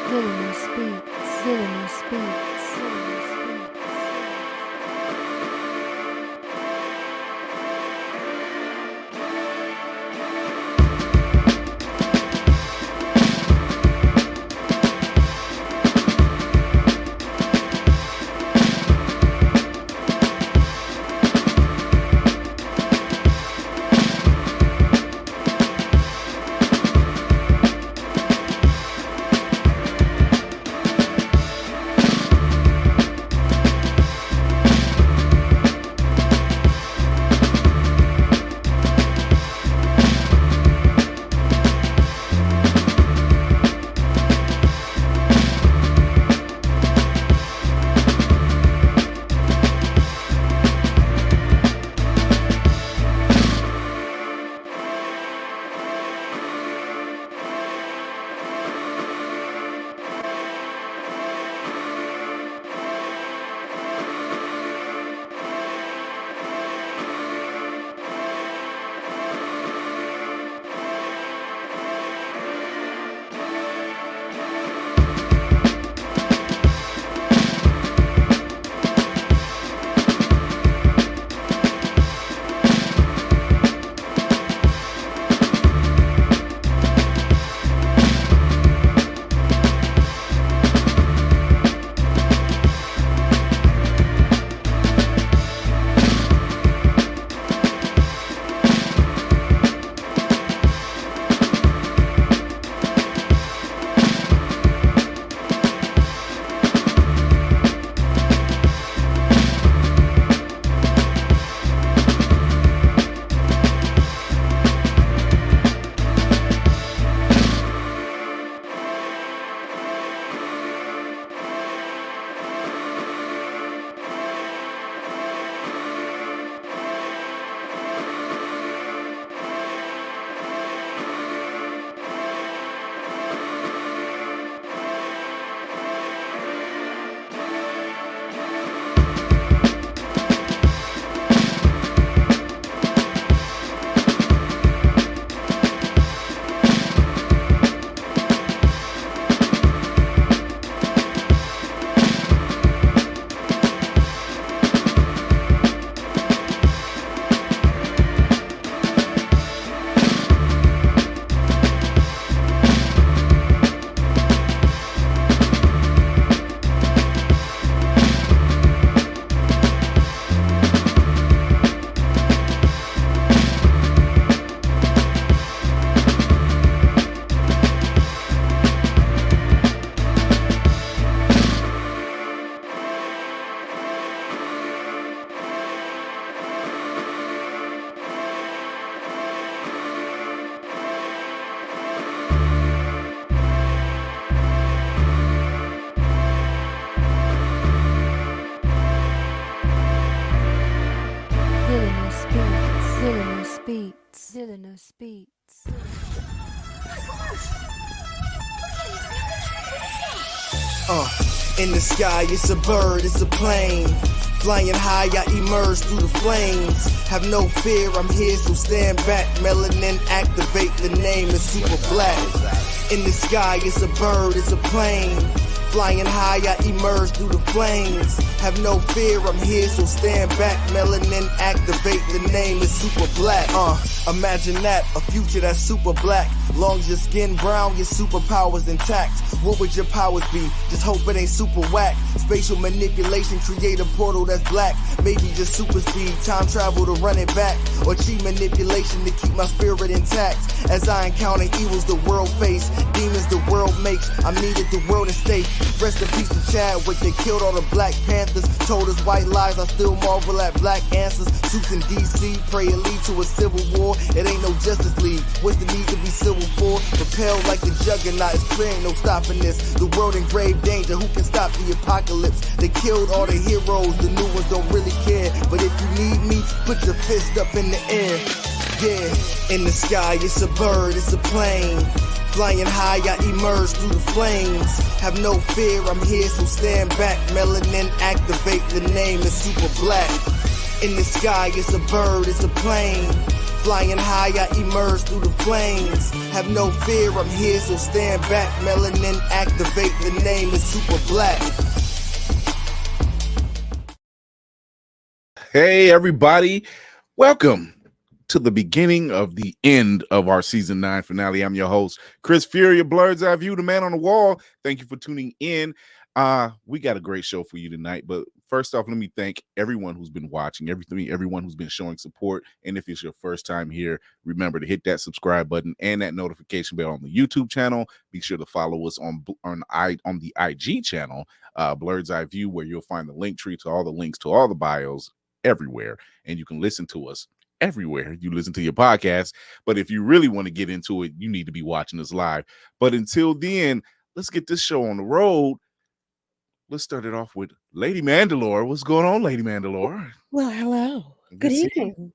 Villainous beats, villainous beats, villainous beats. Villainous beats, villainous beats. In the sky, it's a bird, it's a plane. Flying high, I emerge through the flames. Have no fear, I'm here, so stand back. Melanin activate, the name is super black. In the sky, it's a bird, it's a plane. Flying high, I emerge through the flames. Have no fear, I'm here, so stand back. Melanin activate, the name is super black. Imagine that, a future that's super black. Long as your skin brown, your superpowers intact. What would your powers be? Just hope it ain't super whack. Spatial manipulation, create a portal that's black. Maybe just super speed, time travel to run it back. Or cheat manipulation to keep my spirit intact. As I encounter evils the world face, demons the world makes, I'm needed the world in state. Rest in peace to Chadwick, they killed all the Black Panthers. Told us white lies, I still marvel at black answers. Suits in DC, pray it lead to a civil war. It ain't no Justice League, what's the need to be civil for? Propelled like the juggernaut, it's clear ain't no stopping this. The world in grave danger, who can stop the apocalypse? They killed all the heroes, the new ones don't really care. But if you need me, put your fist up in the air. Yeah, in the sky, it's a bird, it's a plane. Flying high, I emerge through the flames. Have no fear, I'm here, so stand back. Melanin activate, the name is super black. In the sky, it's a bird, it's a plane. Flying high, I emerge through the flames. Have no fear, I'm here, so stand back. Melanin activate, the name is Super Black. Hey, everybody. Welcome to the beginning of the end of our season 9 finale. I'm your host, Chris Fury of Blurred's Eye View, the man on the wall. Thank you for tuning in. We got a great show for you tonight, but first off, let me thank everyone who's been watching, everyone who's been showing support. And if it's your first time here, remember to hit that subscribe button and that notification bell on the YouTube channel. Be sure to follow us on the IG channel, Blurred's Eye View, where you'll find the link tree to all the links to all the bios everywhere, and you can listen to us everywhere you listen to your podcast. But if you really want to get into it, you need to be watching us live. But until then, let's get this show on the road. Let's start it off with Lady Mandalore. What's going on, Lady Mandalore? Well, hello. Good evening.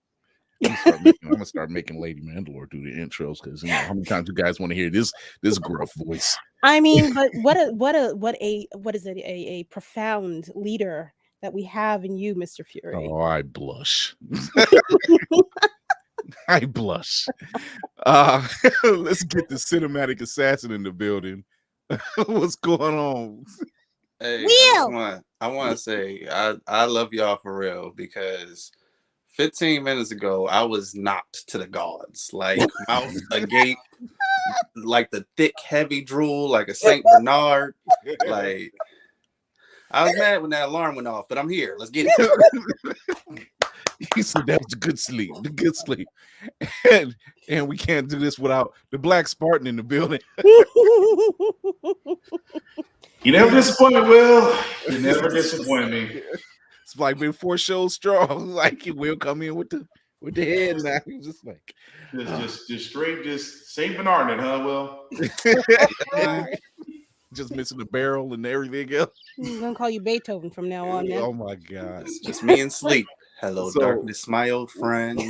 I'm gonna start making Lady Mandalore do the intros, because how many times you guys want to hear this gruff voice? I mean, but what is it? A profound leader that we have in you, Mr. Fury. Oh, I blush. I blush. Let's get the cinematic assassin in the building. What's going on? Hey, Will! I want to say I love y'all for real, because 15 minutes ago I was knocked to the gods, like mouth agape, like the thick heavy drool, like a Saint Bernard. Like, I was mad when that alarm went off, but I'm here. Let's get it. He said that was the good sleep, and we can't do this without the Black Spartan in the building. You never disappoint me, Will. You never disappoint me. It's like been 4 shows strong. Like, he will come in with the head now. He's just like just straight, just Saint Bernard, huh, Will? Just missing the barrel and everything else. I'm gonna call you Beethoven from now on, man. Oh my God! It's just me and sleep. Hello, darkness, my old friend.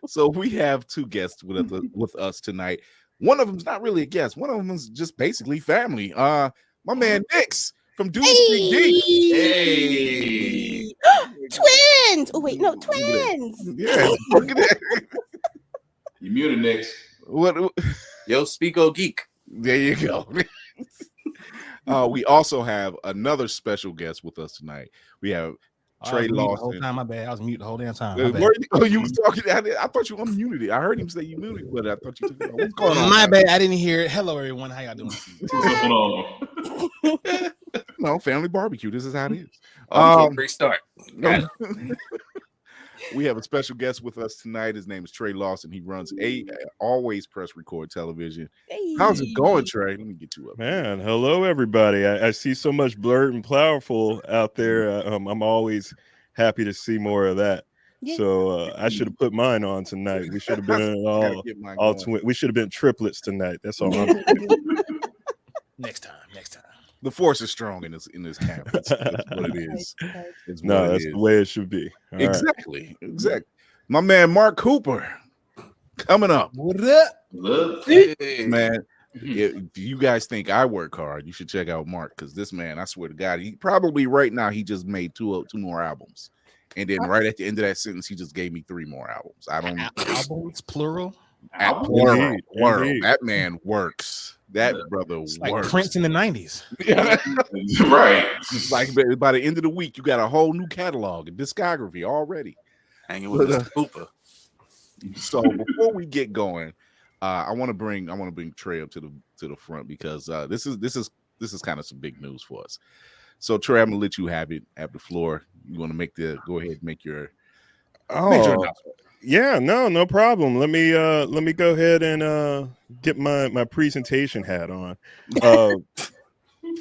So we have 2 guests with us tonight. One of them's not really a guest. One of them is just basically family. My man Nix from Dude Speak Deep. Hey. Twins! Oh wait, no, twins. Yeah, look at that. You muted, Nick. What? Yo, Speako Geek. There you go. We also have another special guest with us tonight. We have Trey Lawson. The whole time, my bad. I was mute the whole damn time. You was talking. I thought you unmuted it. I heard him say you muted, but I thought you took it. What's going on? My bad. I didn't hear it. Hello, everyone. How y'all doing? What's going on? No, family barbecue. This is how it is. Great start. We have a special guest with us tonight. His name is Trey Lawson. He runs Always Press Record Television. Hey. How's it going, Trey? Let me get you up. Man, hello everybody. I see so much blurred and powerful out there. I'm always happy to see more of that. Yeah. So I should have put mine on tonight. We should have been all we should have been triplets tonight. That's all. Next time. The force is strong in this camp. That's what it is. That's the way it should be. All exactly. My man Mark Cooper coming up. What up? Look. Hey. Man, if you guys think I work hard, you should check out Mark, because this man, I swear to God, he probably right now he just made two more albums, and then right at the end of that sentence, he just gave me 3 more albums. I don't Albums plural. Plural. Indeed. That man works. That brother It's like works. Prince in the 90s. Right. Like by the end of the week, you got a whole new catalog and discography already. Hanging with Mr. Cooper. So before we get going, I want to bring Trey up to the front, because this is kind of some big news for us. So Trey, I'm gonna let you have the floor. You want to go ahead and make your announcement. Yeah, no problem. Let me go ahead and get my presentation hat on.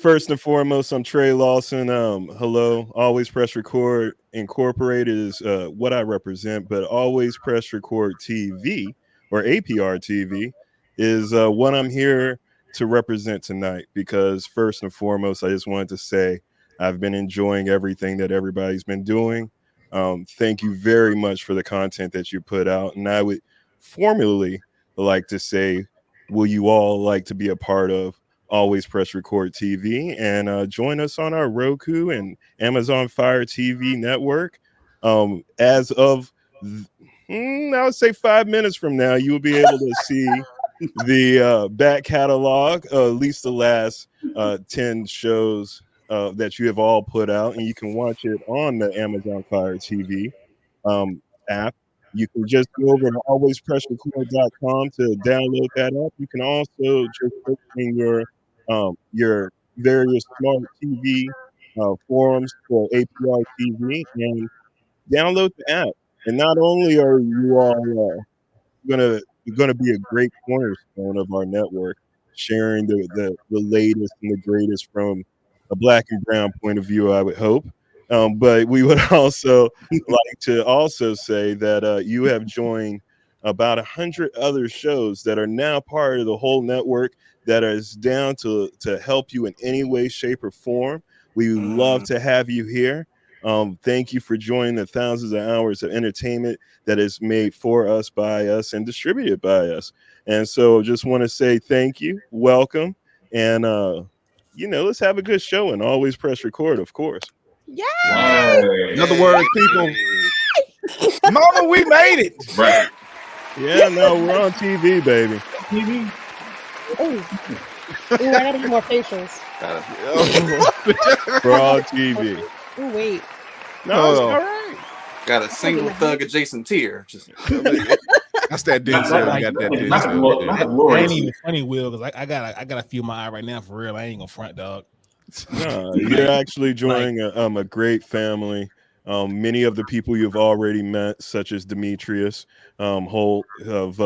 First and foremost, I'm Trey Lawson. Hello. Always Press Record Incorporated is what I represent, but Always Press Record TV, or APR TV, is what I'm here to represent tonight, because first and foremost, I just wanted to say I've been enjoying everything that everybody's been doing. Thank you very much for the content that you put out. And I would formally like to say, will you all like to be a part of Always Press Record TV and join us on our Roku and Amazon Fire TV network? As of I would say 5 minutes from now, you will be able to see the back catalog, at least the last 10 shows that you have all put out, and you can watch it on the Amazon Fire TV app. You can just go over to alwayspressrecord.com to download that app. You can also just put in your various smart TV forums for APR TV and download the app. And not only are you all gonna gonna be a great cornerstone of our network, sharing the latest and the greatest from a black and brown point of view, I would hope. But we would also like to also say that you have joined about 100 other shows that are now part of the whole network that is down to help you in any way, shape, or form. We love to have you here. Thank you for joining the thousands of hours of entertainment that is made for us, by us, and distributed by us. And so just want to say thank you, welcome, and let's have a good show and always press record, of course. Yay! Right. In other words, people, mama, we made it. Right. Yeah, no, we're on TV, baby. TV. Ooh, I gotta get more facials. We're on TV. Ooh, wait. No, it's all right. Got a single thug adjacent tier. Just That's that Denzel. You got that Denzel. That ain't even funny, Will, because I got a few in my eye right now for real. I ain't gonna front, dog. No, you're actually joining a great family. Many of the people you've already met, such as Demetrius Holt of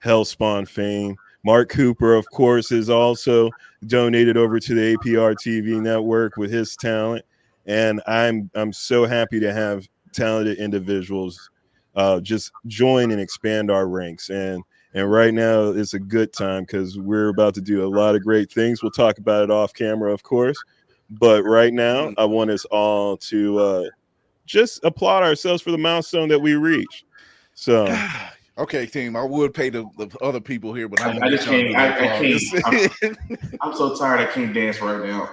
Hellspawn fame. Mark Cooper, of course, is also donated over to the APR TV network with his talent. And I'm so happy to have talented individuals just join and expand our ranks. And right now it's a good time because we're about to do a lot of great things. We'll talk about it off camera, of course. But right now, I want us all to just applaud ourselves for the milestone that we reached. So, okay, team, I would pay the other people here, but I just can't. I can't. I'm so tired. I can't dance right now.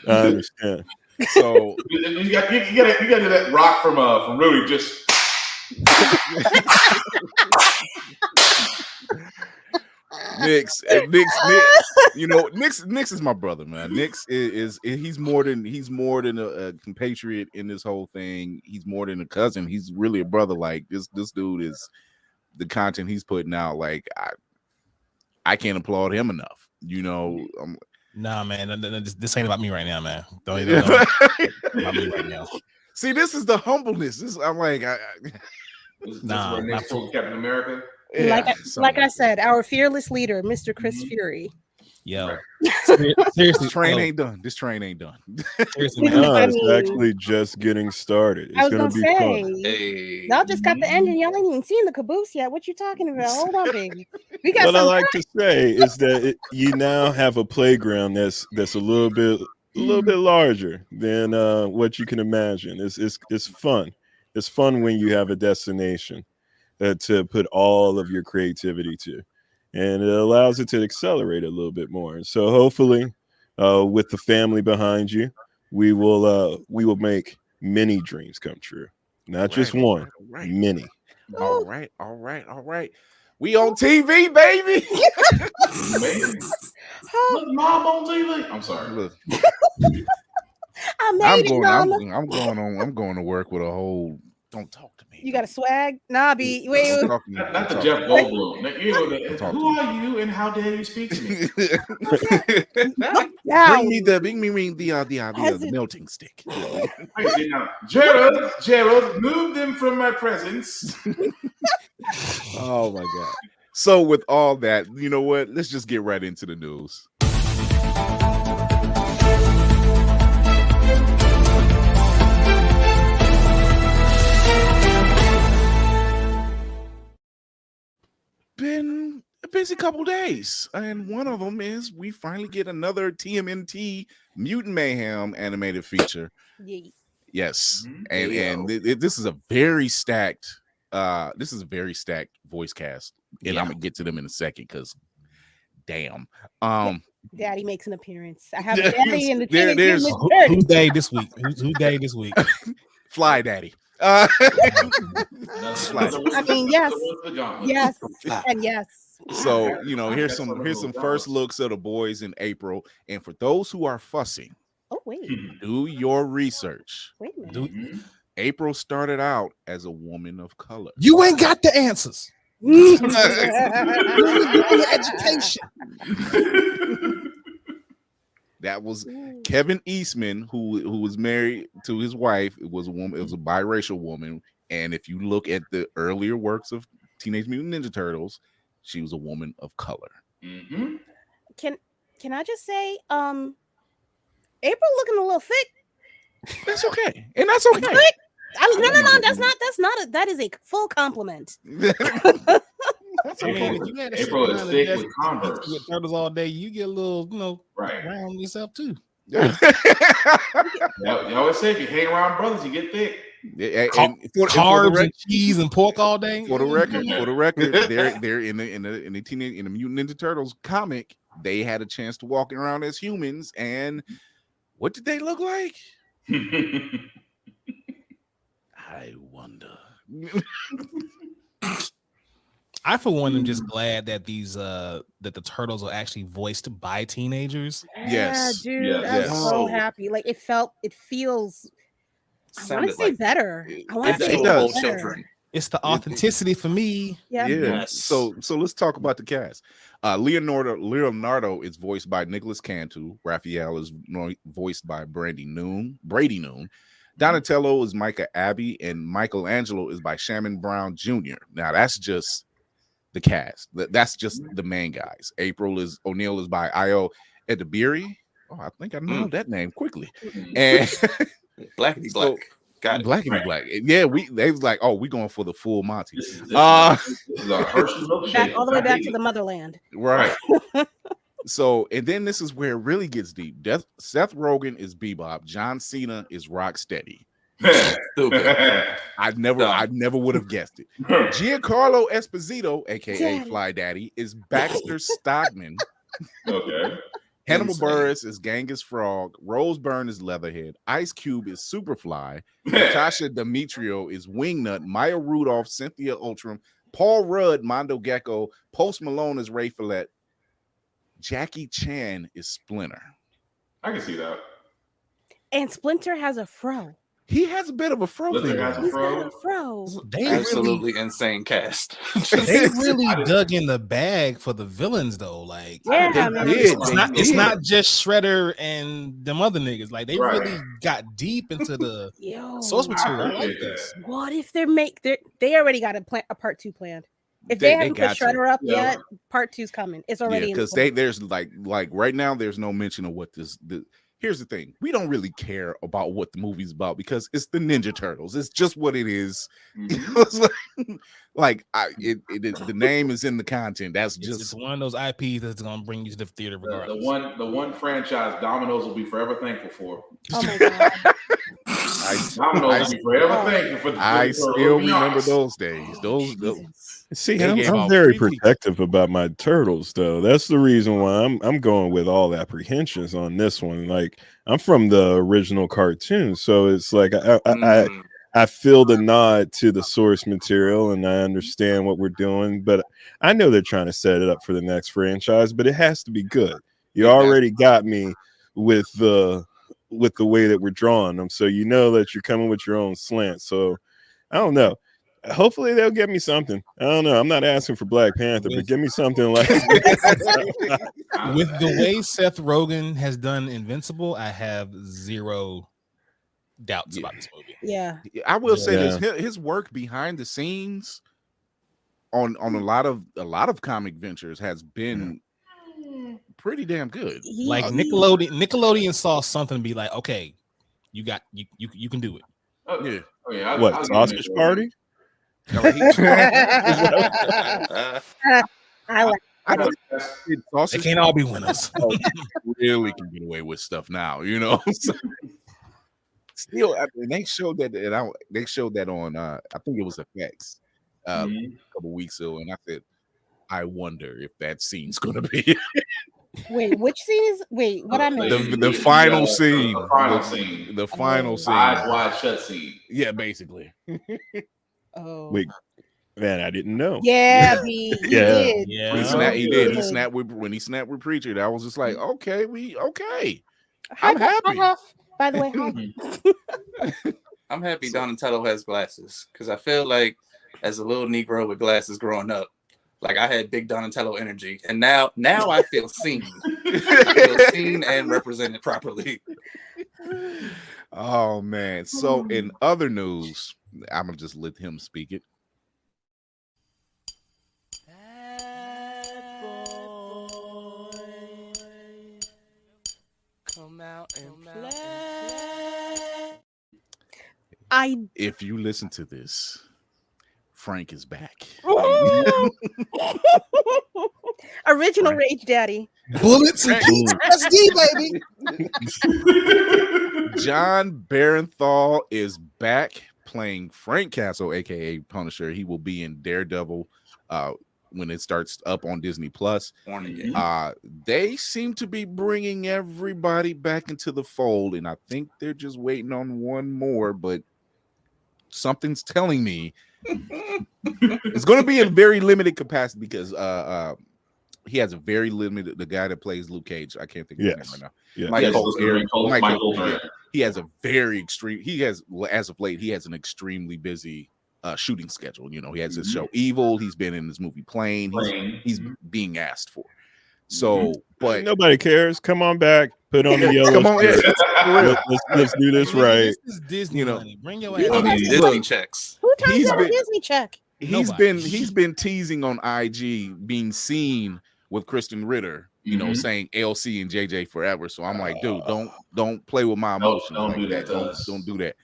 I understand. So you got to do that rock from Rudy. Just Nick's, you know, Nick's is my brother, man. Nick's is he's more than a compatriot in this whole thing. He's more than a cousin. He's really a brother. Like this dude is the content he's putting out. Like I can't applaud him enough. You know, nah, man, this ain't about me right now, man. Don't about me right now. See, this is the humbleness. I'm like, nah, not Captain America. Yeah, like I said, our fearless leader, Mr. Chris Fury. Yo, seriously, this train ain't done. This train ain't done. Seriously, no, it's actually just getting started. It's gonna be fun. Hey. Y'all just got the engine. Y'all ain't even seen the caboose yet. What you talking about? Hold on, baby. We got. What I like to say is that you now have a playground that's a little bit larger than what you can imagine. It's fun. It's fun when you have a destination to put all of your creativity to, and it allows it to accelerate a little bit more. And so hopefully with the family behind you, we will make many dreams come true, not just one, many. All right. We on TV, baby. Look, Mom on TV. I'm sorry. Look, I'm going to work with a whole. Don't talk to me. You got a swag? Nah, B. Wait. Not the Jeff Goldblum. You know, who are you and how dare you speak to me? Bring me the melting stick. Gerald, move them from my presence. Oh my God. So with all that, you know what? Let's just get right into the news. Been a busy couple days, and one of them is we finally get another TMNT Mutant Mayhem animated feature. Yes, and this is a very stacked voice cast, and I'm gonna get to them in a second because damn, Daddy makes an appearance. I have a daddy in the who's day this week? Who's day this week? Fly Daddy. I mean, yes, yes, Fly. and yes. So here's some first looks of the boys in April, and for those who are fussing, Oh wait, do your research. wait a minute. Do- April started out as a woman of color. You ain't got the answers. You need to get your education. That was Kevin Eastman, who was married to his wife. It was a woman. It was a biracial woman. And if you look at the earlier works of Teenage Mutant Ninja Turtles, she was a woman of color. Mm-hmm. Can I just say, April looking a little thick. That's okay, and that's okay. No. That is a full compliment. April is thick with Converse. With turtles all day, you get a little, Right. round yourself too. You always say if you hang around brothers, you get thick. And for the Carbs and cheese and pork all day. For the record, they're in the Mutant Ninja Turtles comic. They had a chance to walk around as humans, and what did they look like? I wonder. I, for one, am just glad that that the turtles are actually voiced by teenagers. Yes. Yeah, dude, Yes. I'm so happy. Like it feels. I want to Sounded say like better. I want it to say does. better. children. It's the authenticity for me. Yeah. Yes. So let's talk about the cast. Leonardo is voiced by Nicholas Cantu. Raphael is voiced by Brady Noon. Donatello is Micah Abbey, and Michelangelo is by Shamon Brown Jr. Now that's just the cast. That's just the main guys. O'Neil is by Io Edebiri. Oh, I think I know that name quickly. And Blackity black. Got it. Blackity black. Yeah, they was like, oh, we going for the full Monty. This is our Hershey milkshake. Back all the way back to the motherland. Right. So, and then this is where it really gets deep. Seth Rogen is Bebop. John Cena is Rocksteady. Stupid. I never would have guessed it. Giancarlo Esposito, aka Fly Daddy, is Baxter Stockman. Okay. Hannibal Buress is Genghis Frog. Rose Byrne is Leatherhead. Ice Cube is Superfly. Natasha Demetrio is Wingnut. Maya Rudolph, Cynthia Ultram. Paul Rudd, Mondo Gecko. Post Malone is Ray Fillet. Jackie Chan is Splinter. I can see that. And Splinter has a fro. He has a bit of a fro thing. He's got a fro. They Absolutely insane cast. They really dug in the bag for the villains though. Like, Yeah, They man. did. it's not just Shredder and them other niggas. Like, they Right. really got deep into the Yo, source material. I like appreciate this. what if they already got a part 2 planned? If they haven't put got to. Shredder up Yeah. yet, part 2's coming. It's already in because the there's like right now there's no mention of what here's the thing. We don't really care about what the movie's about because it's the Ninja Turtles. It's just what it is. It's the name is in the content. That's It's just just one of those IPs that's gonna bring you to the theater regardless. The one franchise Domino's will be forever thankful for. Oh my god. Domino's will be forever thankful for. I still remember those days. Those See, They I'm gave out very free pizza. protective about my turtles, though. That's the reason why I'm going with all apprehensions on this one. Like, I'm from the original cartoon, so it's like I feel the nod to the source material, and I understand what we're doing. But I know they're trying to set it up for the next franchise, but it has to be good. You already got me with the way that we're drawing them, so you know that you're coming with your own slant. So I don't know. Hopefully they'll get me something. I don't know. I'm not asking for Black Panther, but give me something like With the way Seth Rogen has done Invincible, I have zero doubts about this movie. Yeah. I will say this: his work behind the scenes on a lot of comic ventures has been pretty damn good. Like Nickelodeon saw something and be like, okay, you can do it. what Sausage Party? I like They can't all be winners. Really can get away with stuff now, you know. So, still, I mean, they showed that on I think it was FX a couple weeks ago, and I said, I wonder if that scene's gonna be. Wait, which scene is? Wait, what I missed? The final scene. The final scene. The final scene. Eyes wide shut scene. Yeah, basically. Oh, Wait, man, I didn't know. yeah, B. He Yeah. did. Yeah. When he snapped, he did. He did. snapped when he snapped with Preacher. That was just like, okay, okay. Hi, I'm happy. Hi, Huff. By the way, hi. I'm happy Donatello has glasses because I feel like as a little Negro with glasses growing up, like I had big Donatello energy, and now I feel seen. I feel seen and represented properly. Oh man. So in other news, I'm gonna just let him speak it. Come out and play. If you listen to this, Frank is back. Original Rage Daddy. Bullets and PTSD, baby. John Barenthal is back playing Frank Castle, aka Punisher. He will be in Daredevil when it starts up on Disney Plus. They seem to be bringing everybody back into the fold, and I think they're just waiting on one more, but something's telling me it's going to be in very limited capacity because he has a very limited, the guy that plays Luke Cage, I can't think of his name right now. Yeah. Michael. He has a very extreme, as of late, he has an extremely busy shooting schedule. You know, he has his show Evil, he's been in this movie Plane. He's being asked for. So, but nobody cares. Come on back. Put on the yellow. Come on, let's do this right. This is Disney money. Bring your ass. Disney checks. Who turns down a Disney check? He's been teasing on IG, being seen with Kristen Ritter, you know, saying LC and JJ forever. So I'm like, dude, don't play with my emotions don't like do that. that. Don't do that.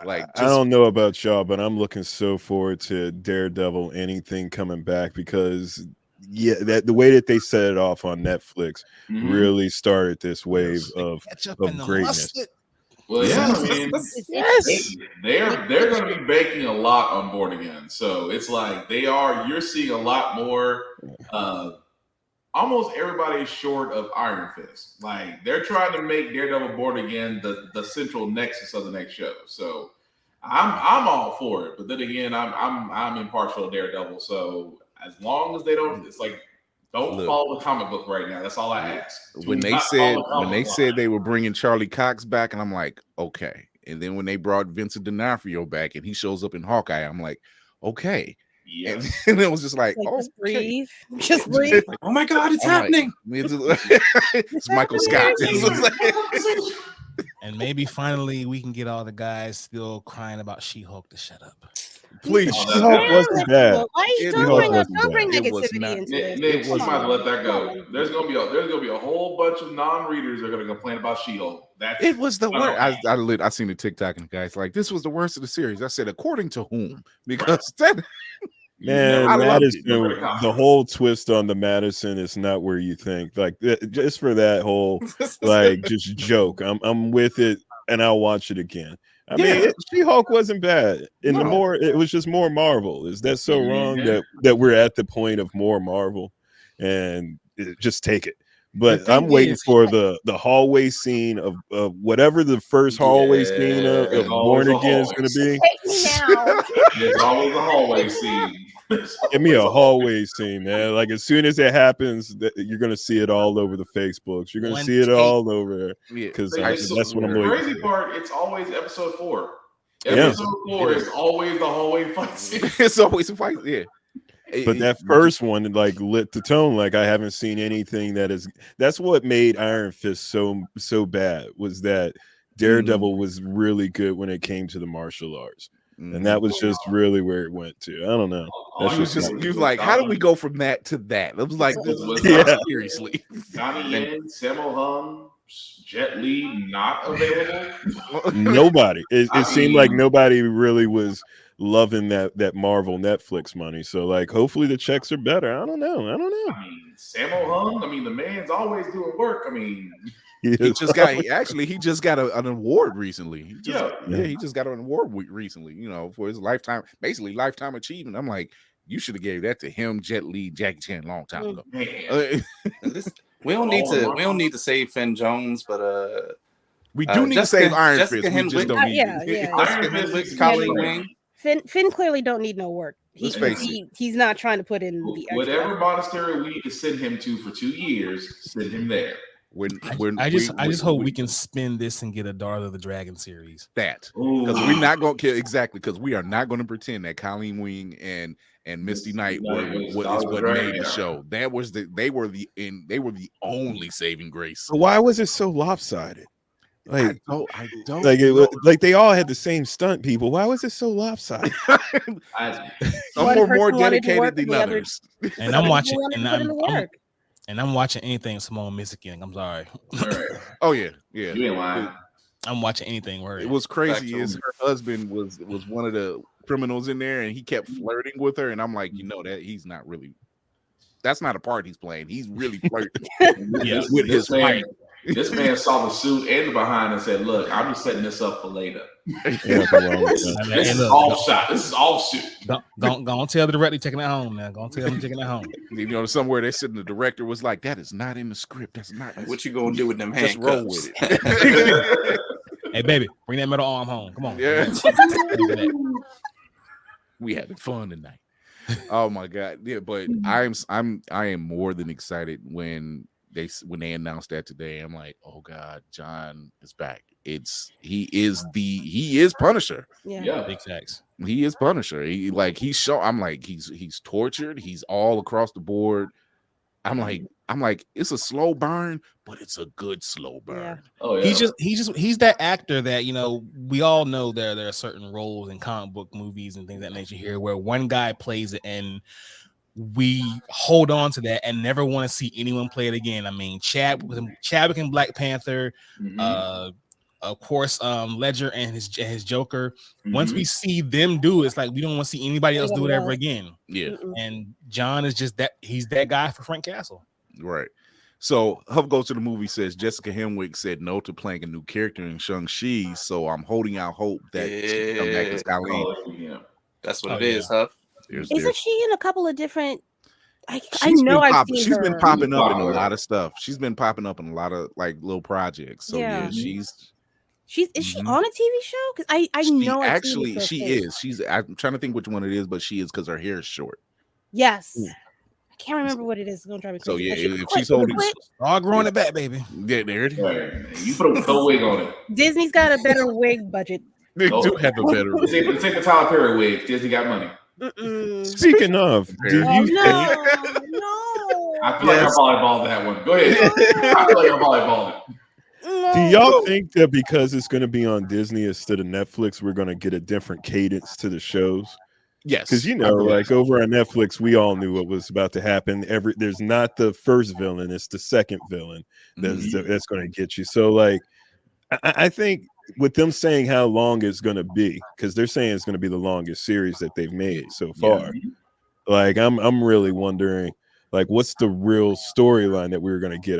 Like, I don't know about y'all, but I'm looking so forward to Daredevil, anything coming back, because that the way that they set it off on Netflix really started this wave of greatness. Well, yeah, I mean, they're going to be baking a lot on Born Again. So it's like you're seeing a lot more. Almost everybody is short of Iron Fist. Like, they're trying to make Daredevil Born Again the central nexus of the next show. So I'm all for it. But then again, I'm impartial to Daredevil. So as long as they don't, it's like, don't follow the comic book right now. That's all I ask. When they said they were bringing Charlie Cox back, and I'm like, okay. And then when they brought Vincent D'Onofrio back, and he shows up in Hawkeye, I'm like, okay. Yes. And it was just like, oh, just breathe. Just breathe. Like, oh my God, it's happening. Like, it's Michael Scott. And maybe finally we can get all the guys still crying about She-Hulk to shut up. Please. She-Hulk wasn't bad. Don't bring negativity into this. Nick, we might let that go. There's gonna be a whole bunch of non-readers that are gonna complain about She-Hulk. It was the worst. I seen the TikTok and the guys like, this was the worst of the series. I said, according to whom? Because man, Madison, the whole twist on the Madison is not where you think. Like, just for that whole like just joke, I'm with it, and I'll watch it again. I mean, She-Hulk wasn't bad. It was just more Marvel. Is that so wrong that we're at the point of more Marvel, and just take it? But I'm waiting for the hallway scene of whatever the first hallway scene of Born Again is going to be. There's always a hallway scene. Give me a hallway scene, man. Like, as soon as it happens, you're going to see it all over the Facebooks. You're going to see it all over because that's what I'm waiting for. The crazy part, it's always episode 4. Episode 4 is always the hallway fight scene. It's always a fight, yeah. But that first one, like, lit the tone. Like, I haven't seen anything that's what made Iron Fist so bad, was that Daredevil was really good when it came to the martial arts. And that was just really where it went to. I don't know. He was like, how do we go from that to that? It was like, seriously. Donnie Yen, Sammo Hung, Jet Li not available. Nobody. It seemed like nobody really was loving that Marvel Netflix money. So, like, hopefully the checks are better. I don't know. I mean, Sammo Hung. I mean, the man's always doing work. I mean. He just got an award recently. He just got an award recently, you know, for his lifetime achievement. I'm like, you should have gave that to him, Jet Li, Jackie Chan a long time ago. We don't need to save Finn Jones, but we do need to save Iron Jessica Fist. We just don't need Jessica Henwick, Colleen Wing. Finn clearly don't need no work. He's not trying to put in the extra. Whatever monastery we need to send him to for 2 years, send him there. I just hope we can spin this and get a Daughter of the Dragon series. Because we're not going to kill because we are not going to pretend that Colleen Wing and Misty Knight is what made the show. They were the only saving grace. So why was it so lopsided? Like I don't like they all had the same stunt people. Why was it so lopsided? Some were more dedicated than others. And I'm watching and I'm watching anything Simone Michigan. I'm sorry. Oh yeah. You ain't lying. I'm watching anything where it was crazy is her husband was one of the criminals in there and he kept flirting with her and I'm like, that he's not really, that's not a part he's playing. He's really flirting with his wife. This man saw the suit and the behind and said, "Look, I'm just setting this up for later." This is all shot. This is all shoot. Don't tell the director taking it home now. Go tell him taking it home. Somewhere they said the director was like, "That is not in the script. That's not what you gonna do with them handcuffs." Just roll with it. Hey, baby, bring that metal arm home. Come on. Yeah. We having fun tonight. Oh my god. Yeah, but I am more than excited when they announced that today. I'm like, oh god, John is back. He is Punisher. Yeah. Big facts. He is Punisher. I'm like, he's tortured. He's all across the board. I'm like, it's a slow burn, but it's a good slow burn. Yeah. Oh yeah. He's that actor that we all know there are certain roles in comic book movies and things of that nature here where one guy plays it and we hold on to that and never want to see anyone play it again. I mean, Chadwick and Black Panther, of course, Ledger and his Joker. Once we see them do it, it's like we don't want to see anybody else do it ever again. Yeah. And John is just that. He's that guy for Frank Castle. Right. So Huff Goes to the Movie says Jessica Henwick said no to playing a new character in Shang-Chi, so I'm holding out hope that she come back as Colleen. That's what it is, Huff. Isn't she in a couple of different? She's been popping up in a lot of stuff. She's been popping up in a lot of little projects. So yeah she's is she on a TV show? Because I know actually she is. I'm trying to think which one it is, but she is because her hair is short. Yes. I can't remember what it is. It's gonna drive me crazy. So yeah, if she's holding all growing it back, baby. Yeah, there it is. You put a wig on it. Disney's got a better wig budget. They do have a better wig. Take the Tyler Perry wig. Disney got money. Speaking of, do you think? No. I feel like I volleyballed that one. Go ahead. I feel like I volleyballed it. Do y'all think that because it's going to be on Disney instead of Netflix, we're going to get a different cadence to the shows? Yes, because like over on Netflix, we all knew what was about to happen. There's not the first villain; it's the second villain that's going to get you. So, like, I think with them saying how long it's going to be, because they're saying it's going to be the longest series that they've made so far. Like, I'm really wondering, like, what's the real storyline that we're going to get?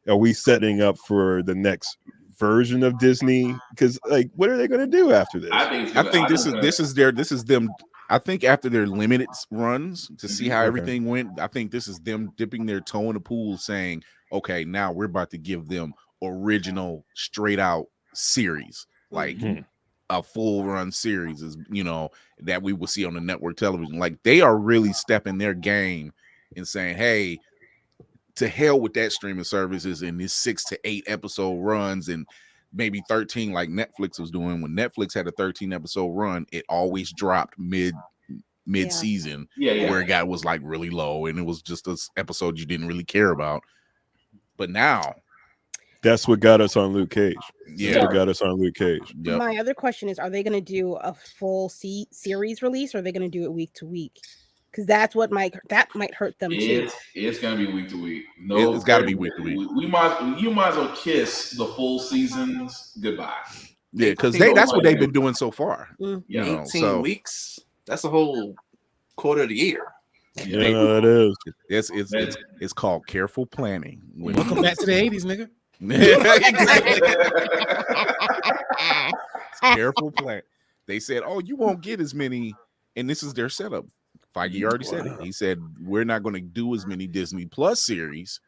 Are we setting up for the next version of Disney? Because like, what are they going to do after this? I think this is them. I think after their limited runs to see how everything went, I think this is them dipping their toe in the pool, saying, "Okay, now we're about to give them original, straight out series, like a full run series, is that we will see on the network television." Like, they are really stepping their game and saying, "Hey, to hell with that streaming services and these 6 to 8 episode runs and maybe 13 like Netflix was doing." When Netflix had a 13 episode run, it always dropped mid season where it was like really low and it was just an episode you didn't really care about. But now that's what got us on Luke Cage. Yeah, what got us on Luke Cage. Yep. My other question is, are they going to do a full series release, or are they going to do it week to week? Because that's what might hurt them too. It's gonna be week to week. No, it's got to be week to week. You might as well kiss the full seasons goodbye. Yeah, because that's what they've been doing so far. 18 weeks. That's a whole quarter of the year. Yeah, it is. It's called careful planning. Welcome back to the 80s, nigga. It's careful plan. They said, "Oh, you won't get as many," and this is their setup. Feige already said it. He said, "We're not going to do as many Disney Plus series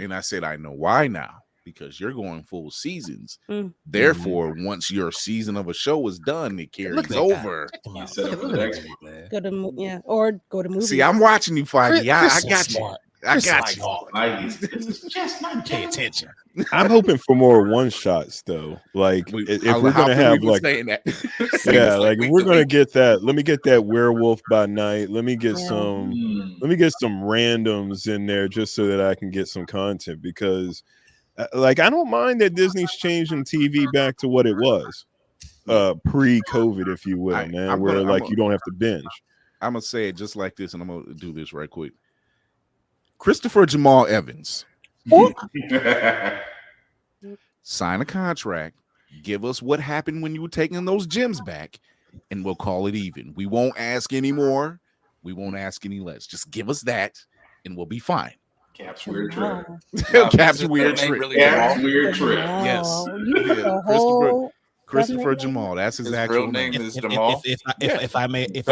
And I said, I know why now, because you're going full seasons. Mm. Therefore, once your season of a show is done, it carries over. You set up for the next one. Man. Go to or go to movies. See, I'm watching you, Feige. I Chris is got you. smart. I Chris got is you. smart. This is just not Pay attention. I'm hoping for more one shots though. Like if we're gonna have like saying that, yeah, like if we're gonna get that, let me get that Werewolf by Night. Let me get some randoms in there just so that I can get some content because like I don't mind that Disney's changing TV back to what it was pre-COVID, if you will, man, where you don't have to binge. I'm gonna say it just like this, and I'm gonna do this right quick. Christopher Jamal Evans. Sign a contract. Give us what happened when you were taking those gems back, and we'll call it even. We won't ask any more. We won't ask any less. Just give us that, and we'll be fine. Cap's weird trip. Cap's weird trip. Really Cap's weird trip. Yes. Whole Christopher Jamal. That's his actual real name. Is If Jamal. if I may That's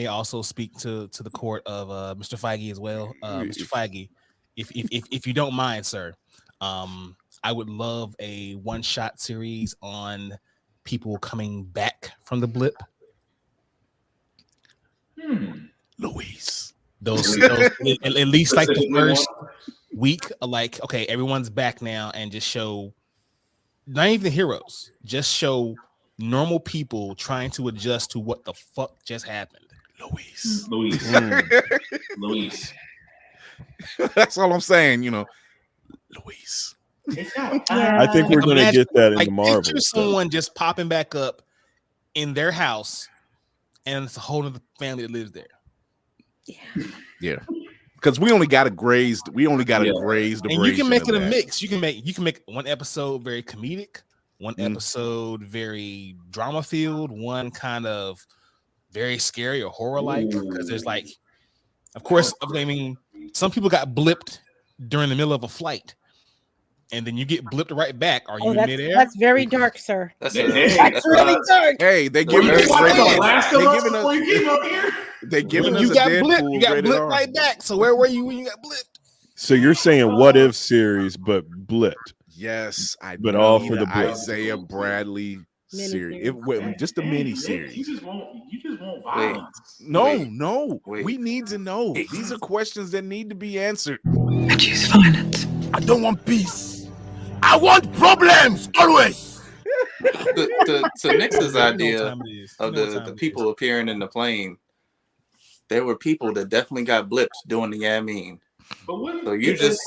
also speak to the court of Mr. Feige as well, Mr. Feige, if you don't mind, sir, I would love a one-shot series on people coming back from the blip. Luis. Those at least like the first week, like okay, everyone's back now, and just show not even the heroes, just show normal people trying to adjust to what the fuck just happened. Luis. Luis. That's all I'm saying, you know. Luis. I think we're gonna get that in the Marvel. Picture someone just popping back up in their house, and it's a whole other family that lives there. Yeah. Because we only got to graze. We only got to graze the. And you can make it a mix. You can make one episode very comedic, one episode very drama filled, one kind of very scary or horror like. Because there's like, of course, I mean, some people got blipped during the middle of a flight, and then you get blipped right back. Are you in midair? That's very dark, sir. That's really dark. Hey, they giving us. They giving us you a got Deadpool blipped. You got rated blipped R. right back. So where were you when you got blipped? So you're saying what if series, but blipped? Yes, but all for the blip. Isaiah Bradley series. Just a mini series. You just won't violence. No. We need to know. These are questions that need to be answered. I choose violence. I don't want peace. I want problems always. To Nix's idea of the people appearing in the plane, there were people that definitely got blipped doing the Yamin. So you just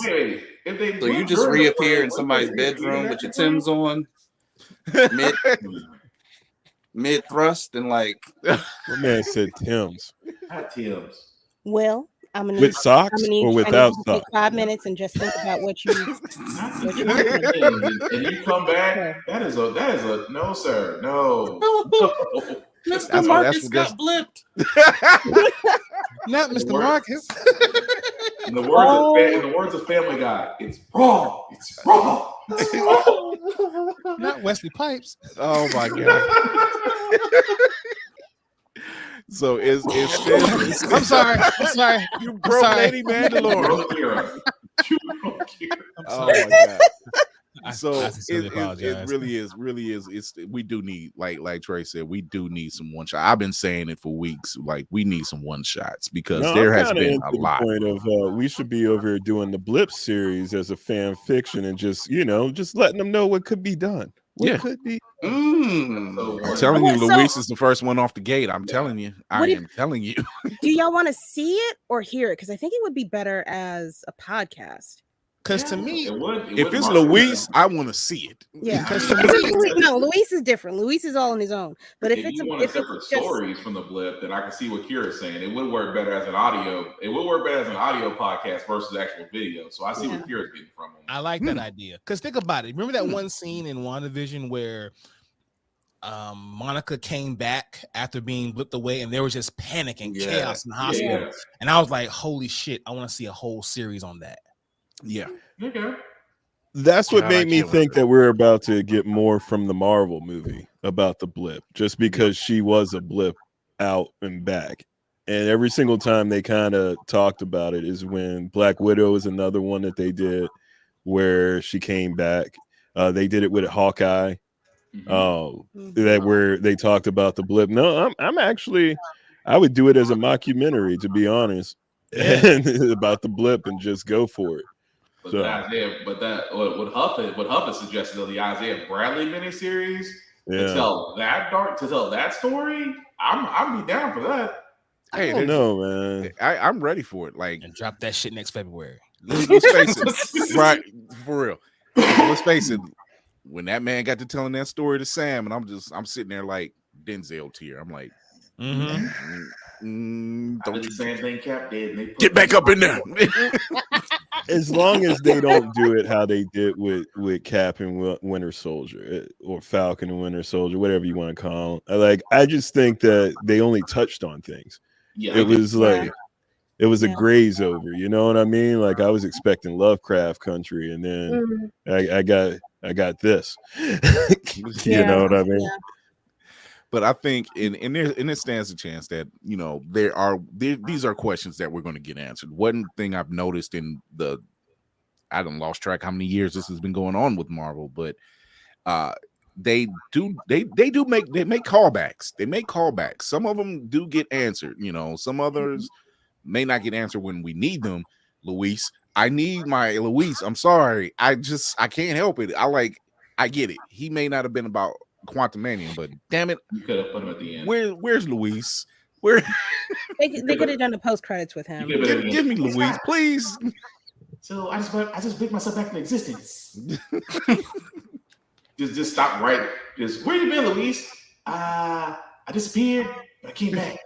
reappear in somebody's bedroom with your Timbs on, mid thrust, and like. My man said Timbs. Not Timbs. Well, I'm gonna with socks or without socks. 5 minutes and just think about what you. And you come back. That is a no, sir. No. Mr. Marcus got blipped. Not Mr. Marcus. In the words of Family Guy, it's raw. It's raw. Not Wesley Pipes. Oh my god. So I'm sorry. You broke Lady Mandalorian. Oh my god. So it really is. We do need, like Trey said, we do need some one shot. I've been saying it for weeks. Like we need some one shots because there has been a lot. Point of we should be over here doing the Blip series as a fan fiction and just letting them know what could be done. What could be. I'm telling you, Luis is the first one off the gate. I'm telling you. I am telling you. Do y'all want to see it or hear it? Because I think it would be better as a podcast. Because to me, if it's Luis, I want to see it. Yeah. No, Luis is different. Luis is all on his own. But if it's separate stories from the blip, then I can see what Kira's saying. It would work better as an audio. It would work better as an audio podcast versus actual video. So I see what Kira's getting from him. I like that idea. Because think about it. Remember that one scene in WandaVision where Monica came back after being blipped away, and there was just panic and chaos in the hospital. Yeah. And I was like, "Holy shit! I want to see a whole series on that." Yeah. Okay. That's what made me think that we're about to get more from the Marvel movie about the blip, just because she was a blip out and back. And every single time they kind of talked about it is when Black Widow is another one that they did where she came back. They did it with Hawkeye. That where they talked about the blip. No, I'm actually, I would do it as a mockumentary, to be honest, about the blip and just go for it. But So, what Huff has suggested of the Isaiah Bradley miniseries to tell that story, I'd be down for that. I don't know, man. I'm ready for it. Like, and drop that shit next February. Let's face it, right? For real. Let's face it. When that man got to telling that story to Sam, and I'm sitting there like Denzel tier. I'm like, don't you say anything, Cap? Get back up in there. As long as they don't do it how they did with Cap and Winter Soldier, or Falcon and Winter Soldier, whatever you want to call them. Like, I just think that they only touched on things. Yeah, it was like it was a graze over. You know what I mean? Like, I was expecting Lovecraft Country, and then I got this. You know what I mean? Yeah. But I think there stands a chance that, you know, these are questions that we're going to get answered. One thing I've noticed I done lost track how many years this has been going on with Marvel, but they make callbacks. They make callbacks. Some of them do get answered, you know, some others may not get answered when we need them. Luis, I need my Luis. I'm sorry. I can't help it. I get it. He may not have been about Quantumania, but damn it, you could have put him at the end. Where's Luis? Where they could have done the post credits with him. Give me Luis, please. So I just picked myself back into existence. just stop right. Just where you been, Luis? I disappeared, but I came back.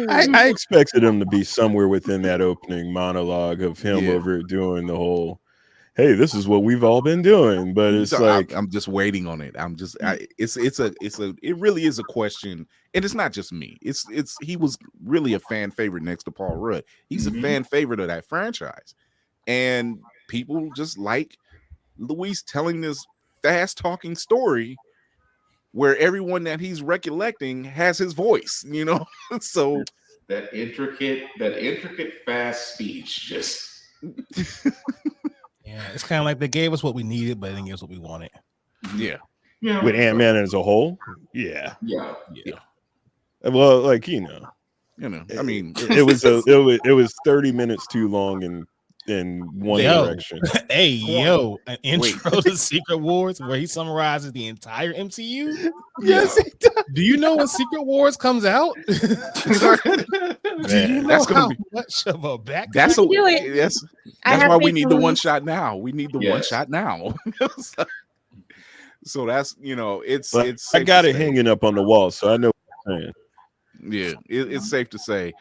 I expected him to be somewhere within that opening monologue of him over doing the whole, hey, this is what we've all been doing, but it's I'm just waiting on it. It really is a question, and it's not just me. He was really a fan favorite next to Paul Rudd. He's a fan favorite of that franchise, and people just like Luis telling this fast talking story where everyone that he's recollecting has his voice, you know. So that intricate fast speech just. Yeah, it's kind of like they gave us what we needed, but they didn't give us what we wanted. Yeah. With Ant-Man as a whole, yeah. Well, like, you know, I mean, it was 30 minutes too long in one direction. An intro to Secret Wars where he summarizes the entire MCU. Yes, he does. Do you know when Secret Wars comes out? Do you know how much of a back? That's why we need the one shot now. We need the one shot now. So that's, you know, it's I got it hanging up on the wall, so I know what you're saying. Yeah, it's safe to say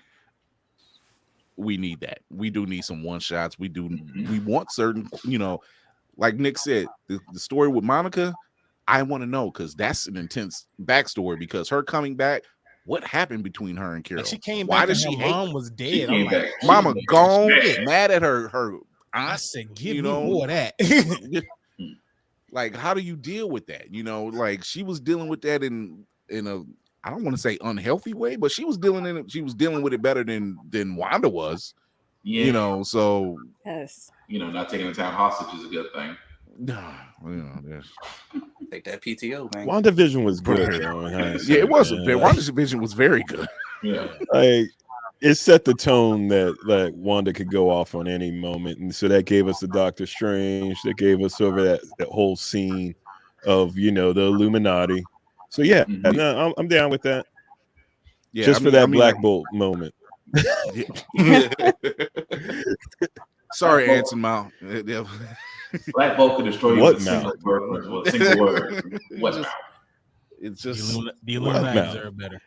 we need that. We do need some one shots. We want certain, you know, like Nick said, the story with Monica, I want to know, because that's an intense backstory, because her coming back, what happened between her and Carol? Like, she came Why back does and she her mom hate? was dead. I'm like, Mama gone, mad at her aunt. I said, give me more of that. Like, how do you deal with that? You know, like, she was dealing with that in a, I don't want to say unhealthy way, but she was dealing with it better than Wanda was. Yeah. You know, so you know, not taking the time hostage is a good thing. No, you know, take that PTO, man. WandaVision was good. Yeah, it was. WandaVision was very good. Yeah, like, it set the tone that like Wanda could go off on any moment, and so that gave us the Doctor Strange. That gave us over that whole scene of, you know, the Illuminati. So yeah, I'm down with that. Yeah, just for that Black Bolt moment. Sorry, Anson Mount. Black Bolt could destroy you with a single word. What mouth? It's just the Illuminati deserve better.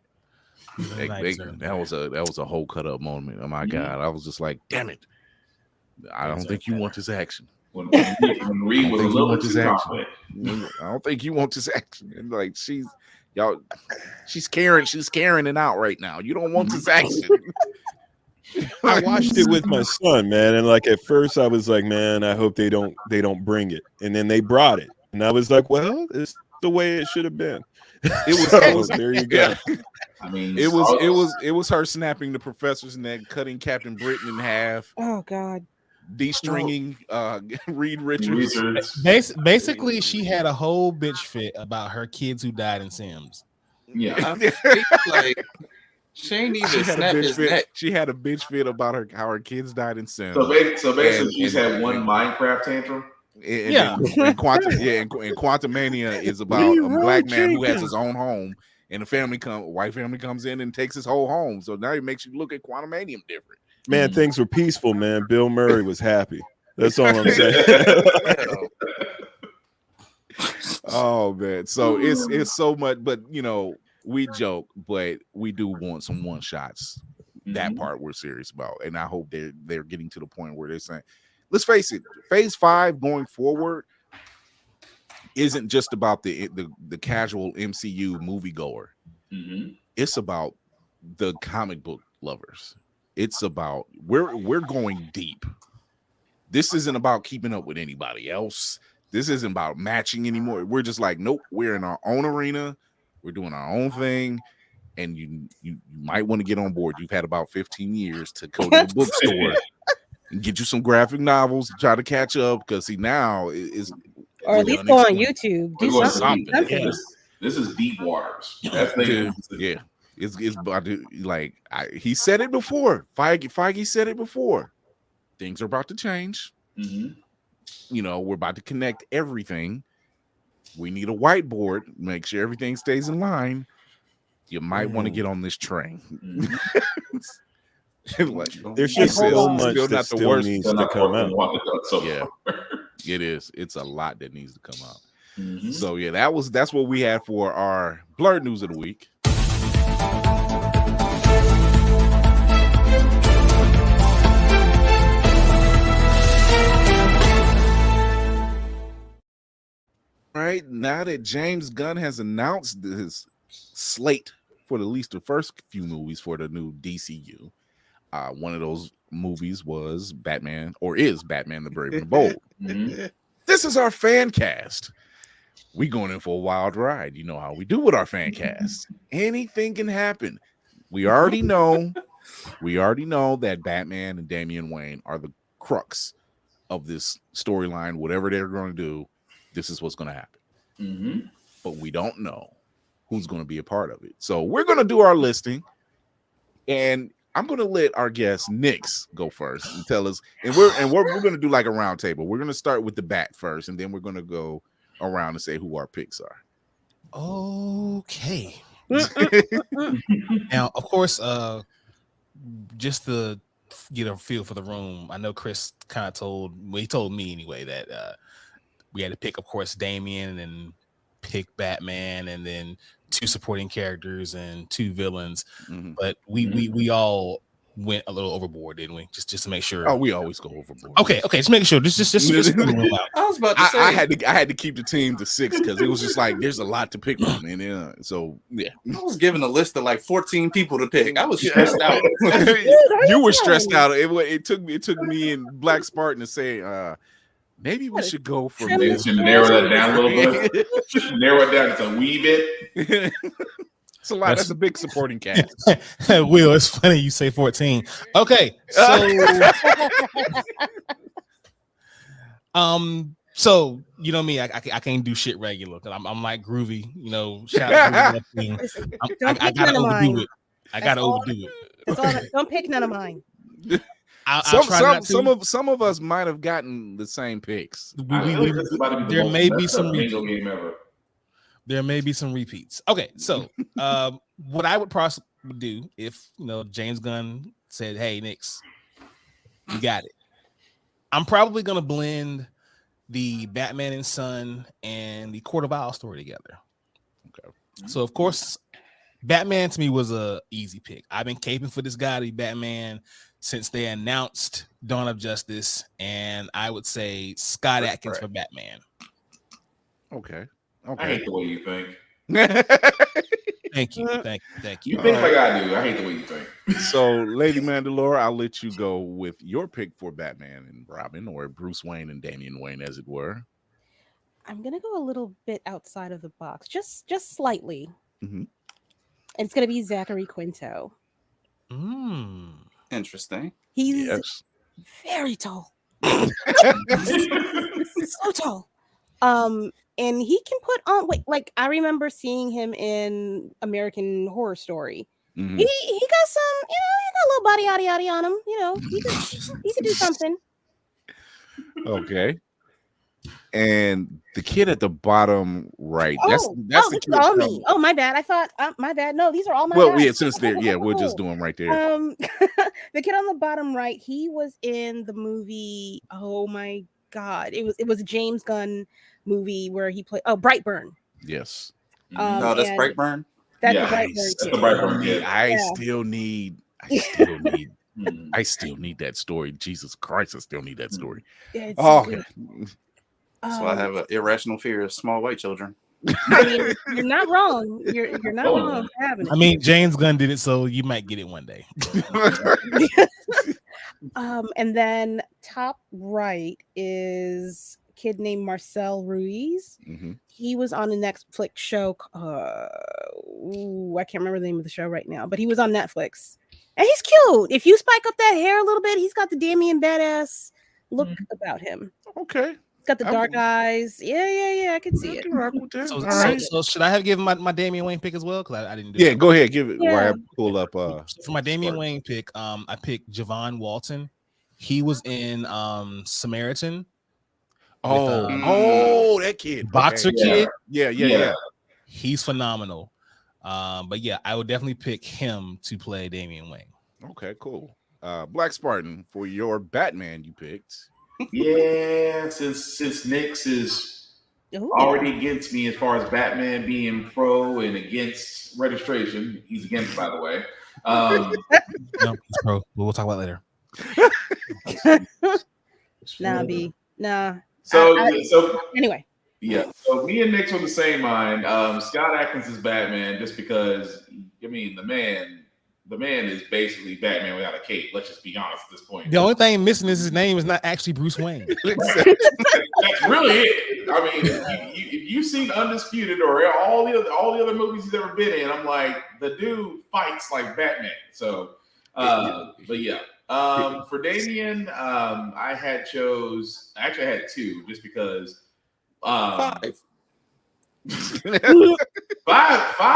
That was a whole cut up moment. Oh my God, I was just like, damn it! I don't think you want this action. When Reed was a little bit too confident. I don't think you want this action. And like, she's carrying it out right now. You don't want this action. I watched it with my son, man, and like at first I was like, man, I hope they don't bring it, and then they brought it, and I was like, well, it's the way it should have been. It was there you go. I mean, It was her snapping the professor's neck, cutting Captain Britain in half, Oh God. de-stringing Reed Richards. Richards. Basically, she had a whole bitch fit about her kids who died in Sims. Yeah. Like she ain't even snap his neck. She had a bitch fit about how her kids died in Sims. So basically, she's had one Minecraft tantrum. And Quantumania is about a black man who has his own home, and white family comes in and takes his whole home. So now it makes you look at Quantumanium different. Man, things were peaceful, man. Bill Murray was happy. That's all I'm saying. Oh man, so it's so much, but we joke, but we do want some one shots. That part we're serious about, and I hope they're getting to the point where they're saying, let's face it, Phase 5 going forward isn't just about the casual MCU moviegoer. It's about the comic book lovers. It's about we're going deep. This isn't about keeping up with anybody else. This isn't about matching anymore. We're just like, nope, we're in our own arena. We're doing our own thing. And you might want to get on board. You've had about 15 years to go to the bookstore and get you some graphic novels to try to catch up. Because see, now is or at least go on YouTube. Do something. This is deep waters. That's yeah. It's about to, like he said it before. Feige said it before. Things are about to change. We're about to connect everything. We need a whiteboard. Make sure everything stays in line. You might want to get on this train. There's just so much that still needs to come out. Yeah, it is. It's a lot that needs to come out. So yeah, that's what we had for our blurred news of the week. All right, now that James Gunn has announced his slate for at least the first few movies for the new DCU, one of those movies was Batman, or is Batman the Brave and the Bold. This is our fan cast. We going in for a wild ride. You know how we do with our fan cast. Anything can happen. We already know that Batman and Damian Wayne are the crux of this storyline. Whatever they're going to do, this is what's going to happen. But we don't know who's going to be a part of it. So we're going to do our listing, and I'm going to let our guest Nix go first and tell us. And we're going to do like a round table. We're going to start with the Bat first, and then we're going to go around and say who our picks are. Okay. Now, of course, just to get a feel for the room, I know Chris kind of told me anyway that we had to pick, of course, Damian and pick Batman, and then 2 supporting characters and 2 villains. But we all went a little overboard, didn't we? Just to make sure. Oh, we always go overboard. Okay, just making sure. Just I was about to say I had to keep the team to 6 because it was just like there's a lot to pick from, and so yeah. I was given a list of like 14 people to pick. I was stressed out. You were stressed out. It took me and Black Spartan to say, maybe we should go for this. Narrow that down a little bit. Narrow it down just a wee bit. It's a lot. That's a big supporting cast. Will, it's funny you say 14. Okay, so so you know me, I can't do shit regular because I'm like groovy. Shout out Groovy. I gotta overdo it. I gotta overdo it. Don't pick none of mine. Some of us might have gotten the same picks. There may be some game ever. There may be some repeats. Okay, so what I would possibly do if James Gunn said, "Hey, Nix, you got it." I'm probably gonna blend the Batman and Son and the Court of Owls story together. Okay, so of course, Batman to me was a easy pick. I've been caping for this guy to be Batman since they announced Dawn of Justice, and I would say Scott Adkins for Batman. Okay. I hate the way you think. Thank you. You think like I do. I hate the way you think. So, Lady Mandalore, I'll let you go with your pick for Batman and Robin, or Bruce Wayne and Damian Wayne, as it were. I'm gonna go a little bit outside of the box, just slightly. And it's gonna be Zachary Quinto. Interesting. He's Yes. very tall. So tall. And he can put on like I remember seeing him in American Horror Story. Mhm. He got some, he got a little body yaddy on him. He could do something. Okay. And the kid at the bottom right. That's the this kid is all from- me. Oh, my bad. I thought my bad. No, these are all my Well, guys. yeah, since they're we'll just do them right there. The kid on the bottom right, he was in the movie. Oh my god. It was a James Gunn movie where he played Yes. Brightburn. That's and Brightburn. That's Yeah, the Brightburn that's kid. the Brightburn kid. I Yeah. still need I still need that story. Jesus Christ, I still need that story. Yeah, it's Oh, so good. So I have an irrational fear of small white children. I mean, you're not wrong. You're not wrong for having it. I mean, James Gunn did it, so you might get it one day. And then top right is a kid named Marcel Ruiz. Mhm. He was on a Netflix show. I can't remember the name of the show right now, but he was on Netflix. And he's cute. If you spike up that hair a little bit, he's got the Damien badass look about him. Okay. He's got the dark eyes. Yeah. I can see it. So should I have given my Damian Wayne pick as well? Because I didn't do Yeah, that. go ahead. Give it while Yeah. I pull up. So for my Damian Spark. Wayne pick, I picked Javon Walton. He was in Samaritan. That kid. Boxer Okay. kid. Yeah. He's phenomenal. But yeah, I would definitely pick him to play Damian Wayne. Okay, cool. Black Spartan, for your Batman you picked. Yeah, since Nyx is already against me as far as Batman being pro and against registration. He's against, by the way. No, he's pro. We'll talk about it later. Nah. So Anyway. Yeah, so me and Nyx on the same mind. Scott Adkins is Batman just because, I mean, the man is basically Batman without a cape. Let's just be honest at this point. The only thing missing is his name is not actually Bruce Wayne. That's really it. I mean, if you've seen Undisputed or all the other movies he's ever been in, I'm like, the dude fights like Batman. So, but yeah. For Damien, I had two just because. Five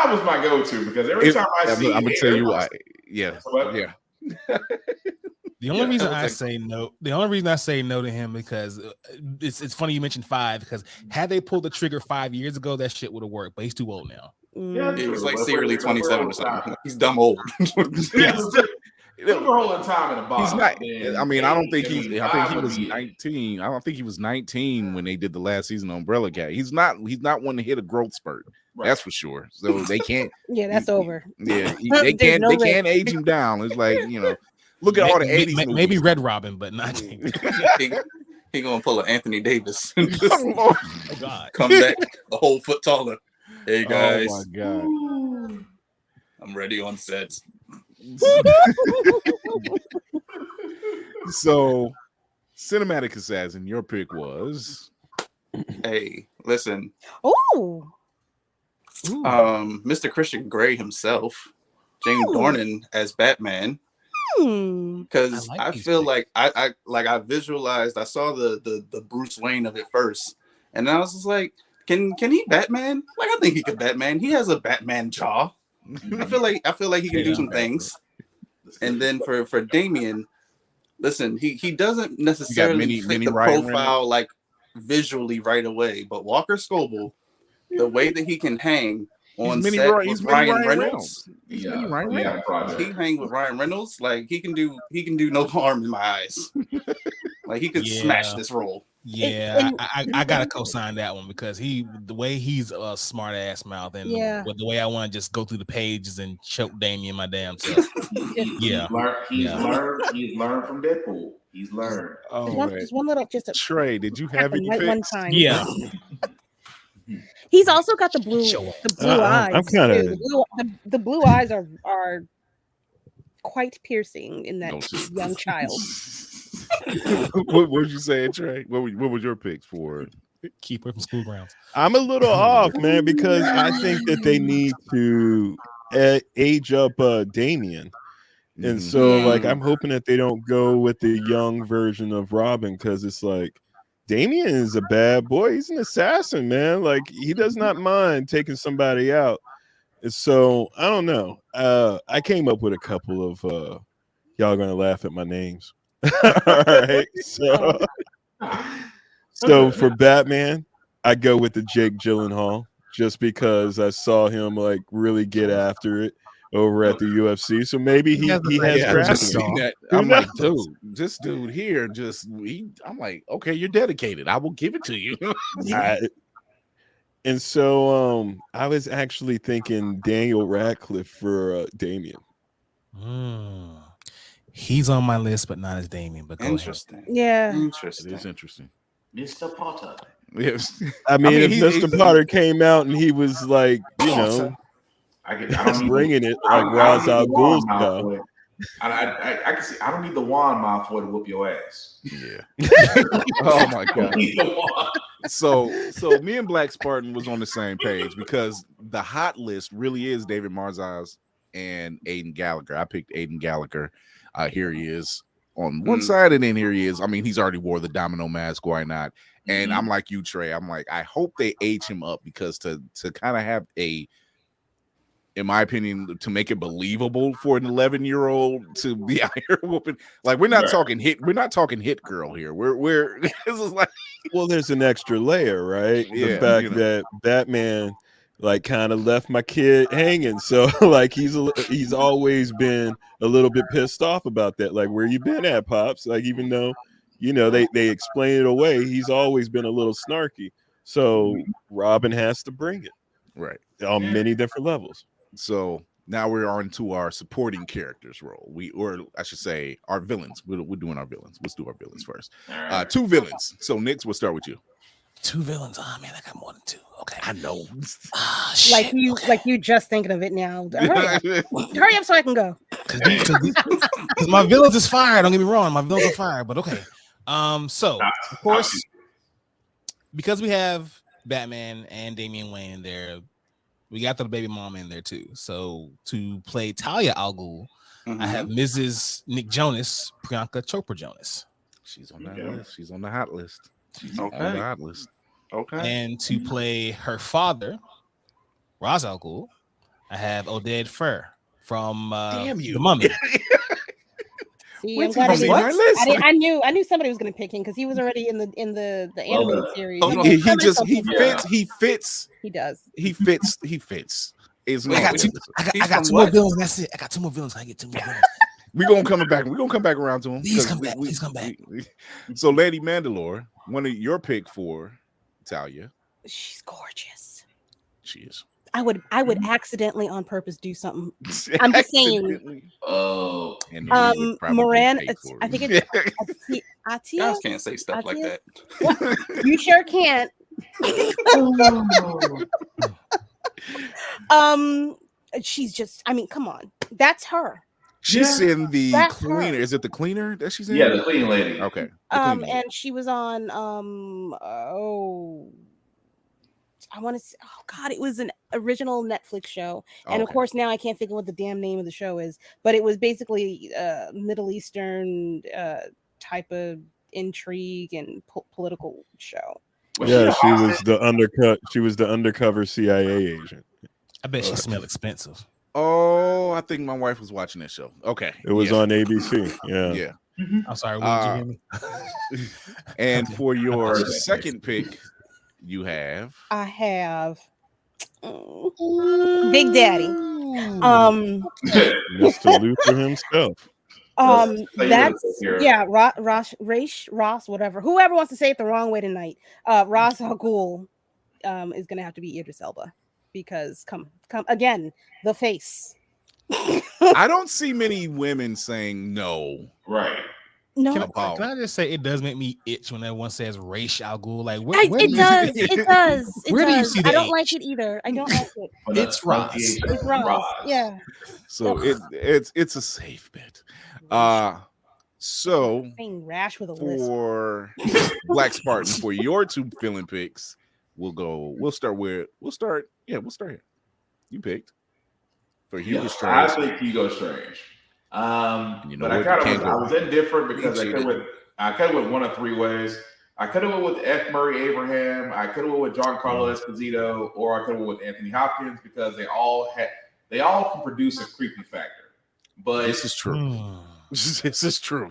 was my go-to because every time I see, I'm gonna tell you why. Yeah. The only reason I say no to him because it's funny you mentioned 5 because had they pulled the trigger 5 years ago, that shit would have worked. But he's too old now. Yeah, he's like secretly 27 or something. He's dumb old. For holding time in a box. He's not. I mean, I don't think he. I think he was 19. I don't think he was 19 when they did the last season of Umbrella Academy. He's not one to hit a growth spurt. Right. That's for sure. So they can't. Yeah, that's over. Yeah, they can't. They can't age him down. It's like look at all the 80s movies. Maybe Red Robin, but not. He gonna pull an Anthony Davis. Oh God! Come back a whole foot taller. Hey guys. Oh my God! I'm ready on set. So, Cinematic Assassin, your pick was. Hey, listen. Oh. Mr. Christian Grey himself, James Dornan as Batman. Because I feel like I visualized, I saw the Bruce Wayne of it first, and I was just like, can he Batman? Like I think he could Batman. He has a Batman jaw. I feel like he can do some things. And then for Damien, listen, he doesn't necessarily fit the profile like visually right away, but Walker Scobell, the way that he can hang on set with Ryan Reynolds. He hang with Ryan Reynolds, like he can do no harm in my eyes. Like he could smash this role. Yeah, I gotta co-sign that one because the way he's a smart ass mouth and the way I want to just go through the pages and choke Damien my damn self. He's learned from Deadpool. He's learned. There's one little Trey, did you have any picks? one time. Yeah. He's also got the blue eyes. I'm kind of the blue eyes are quite piercing in that young child. What was you saying, Trey? What was your picks for? Keep her from school grounds. I'm a little off, man, because I think that they need to age up Damien. And so, like, I'm hoping that they don't go with the young version of Robin, because it's like Damien is a bad boy. He's an assassin, man. Like, he does not mind taking somebody out. And so, I don't know. I came up with a couple of y'all gonna laugh at my names. All right. So for Batman, I go with the Jake Gyllenhaal, just because I saw him like really get after it over at the UFC. So maybe he has drafted me. that. Who I'm like, knows? dude, this dude here I'm like, okay, you're dedicated. I will give it to you. And so I was actually thinking Daniel Radcliffe for Damien. He's on my list, but not as Damien. But interesting. Yeah, interesting. It is interesting. Mr. Potter. Yes. I mean, if Mr. Potter came out and he was like, you know, I don't bringing it like Ra's al Ghul style. I can see. I don't need the wand mouth for to whoop your ass. Yeah. Oh my god. So me and Black Spartan was on the same page, because the hot list really is David Marzaz and Aiden Gallagher. I picked Aiden Gallagher. Here he is on one side, and then here he is. I mean, he's already wore the domino mask. Why not? And I'm like you, Trey. I'm like, I hope they age him up, because to kind of have a, in my opinion, to make it believable for an 11-year-old to be out here whooping. Like, we're not talking hit girl here. We're this is like, well, there's an extra layer, right? The fact that Batman like kind of left my kid hanging. So like he's always been a little bit pissed off about that. Like, where you been at, Pops? Like, even though, you know, they explain it away, he's always been a little snarky. So Robin has to bring it. Right. On many different levels. So now we're on to our supporting characters role. Or I should say our villains. We're doing our villains. Let's do our villains first. 2 villains. So Nix, we'll start with you. 2 villains. Oh man, I got more than 2. Okay. I know. Like you just thinking of it now. Hurry up so I can go. Because my villains is fire. Don't get me wrong. My villains are fire, but okay. So of course, because we have Batman and Damian Wayne in there, we got the baby mama in there too. So to play Talia al Ghul, I have Mrs. Nick Jonas, Priyanka Chopra Jonas. She's on that list. She's on the hot list. Okay. On the hot list. Okay. And to play her father, Ra's al Ghul, I have Oded Fer from The Mummy. See, I'm glad I knew somebody was going to pick him, because he was already in the animated series. He fits. He does. He fits. I got 2 more villains. That's it. I got 2 more villains. I get 2 more villains. We're gonna come back around to him. Please come back. Please come back. So, Lady Mandalore, one of your pick for Talia. She's gorgeous. She is. I would accidentally on purpose do something. I'm just saying. Oh, Moran. I think it's Atia. You guys can't say stuff like that. You sure can't. She's just. I mean, come on. That's her. She's in the cleaner. Is it the cleaner that she's in? Yeah, the cleaning lady. Okay. And she was on I want to say, oh God, it was an original Netflix show. And of course, now I can't think of what the damn name of the show is, but it was basically Middle Eastern type of intrigue and political show. Yeah, she was the undercover CIA agent. I bet she smelled expensive. Oh, I think my wife was watching that show. Okay. It was on ABC. Yeah. Yeah. I'm sorry. What did you hear me? And for your second pick, I have Big Daddy. Mr. Luther himself. Ross, whatever. Whoever wants to say it the wrong way tonight. Ra's al Ghul is gonna have to be Idris Elba, because come again, the face. I don't see many women saying no. Right. No. Can I just say it does make me itch when everyone says Ra's al Ghul? Like, it does. Where do you see the I don't H? like it either. I don't like it. It's Ross. It's Ross. Yeah. So it's a safe bet. So saying rash with a for Black Spartan, for your 2 villain picks, we'll start here. You picked. for Hugo I Strange. think Hugo Strange. You know But what? I was indifferent because He I could have went one of three ways. I could have went with F. Murray Abraham. I could have went with Giancarlo Esposito, or I could have went with Anthony Hopkins because they all can produce a creepy factor. But this is true. This is true.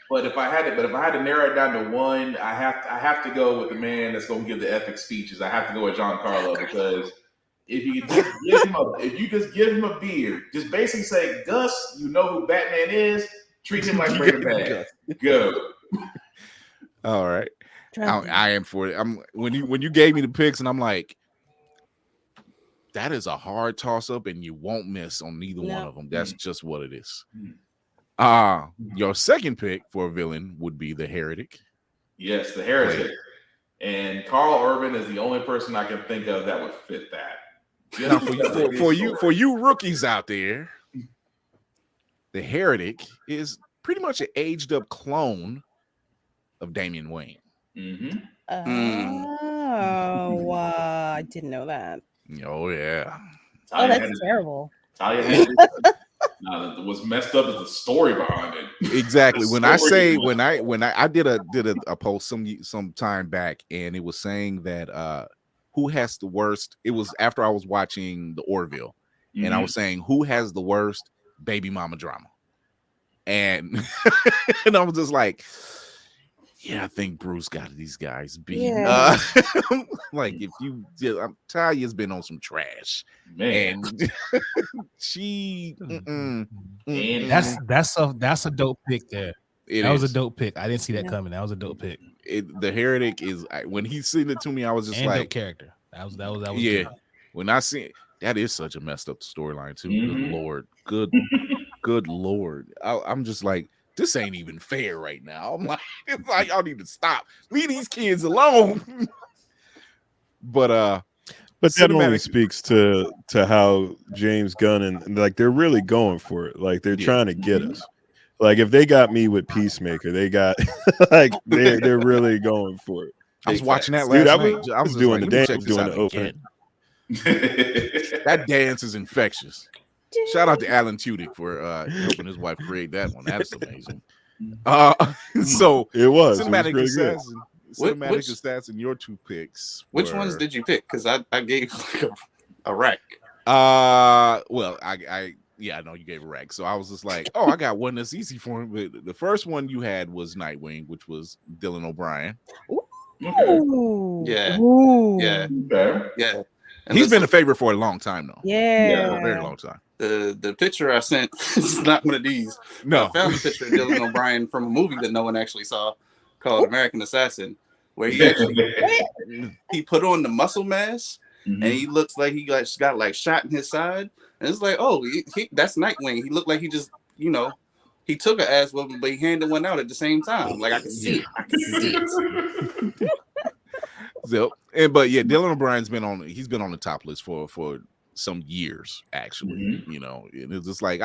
But if I had to narrow it down to one, I have to go with the man that's going to give the epic speeches. I have to go with Giancarlo because if you just give him a beard, just basically say, Gus, you know who Batman is. Treat him like Breaking Bad. Go. All right. I am for it. When you gave me the picks, and I'm like, that is a hard toss up, and you won't miss on neither one of them. That's just what it is. Your second pick for a villain would be the Heretic. Yes, the Heretic. And Carl Urban is the only person I can think of that would fit that. Now, for you rookies out there, the Heretic is pretty much an aged up clone of Damian Wayne. Mm-hmm. Oh, I didn't know that. Oh yeah. Oh, that's terrible. What's messed up is the story behind it. Exactly. When I did a post some time back, and it was saying that who has the worst. It was after I was watching the Orville, and I was saying who has the worst baby mama drama, and and I was just like, yeah, I think Bruce got these guys beat. Yeah. Like if Talia's been on some trash, man, and she. That's a dope pick there. That was a dope pick. I didn't see that coming. That was a dope pick. The Heretic is when he sent it to me, I was just like, dope character. That was yeah. good. When I see that is such a messed up storyline too. Good Lord, good Lord. I'm just like, this ain't even fair right now. I'm like, it's like y'all need to stop. Leave these kids alone. But that only speaks to how James Gunn and like they're really going for it. Like they're trying to get us. Like if they got me with Peacemaker, they got like they're really going for it. I was watching that last night. I was doing the dance, doing the opening. That dance is infectious. Shout out to Alan Tudyk for helping his wife create that one. That's amazing. So it was cinematic assassin. Cinematic assassin. Your two picks. Which ones did you pick? Because I gave like a rack. Well, I know you gave a rack. So I was just like, oh, I got one that's easy for him. But the first one you had was Nightwing, which was Dylan O'Brien. Ooh. Yeah. Ooh. Yeah. Yeah. And He's been a favorite for a long time, though. Yeah. A very long time. The picture I sent is not one of these. No. I found a picture of Dylan O'Brien from a movie that no one actually saw called American Assassin, where he actually he put on the muscle mask and he looks like he got like shot in his side. And it's like, oh, that's Nightwing. He looked like he just, he took an ass whooping, but he handed one out at the same time. Like I can see it. I can see it. So, but yeah, Dylan O'Brien's been on the top list for some years, actually. And it's just like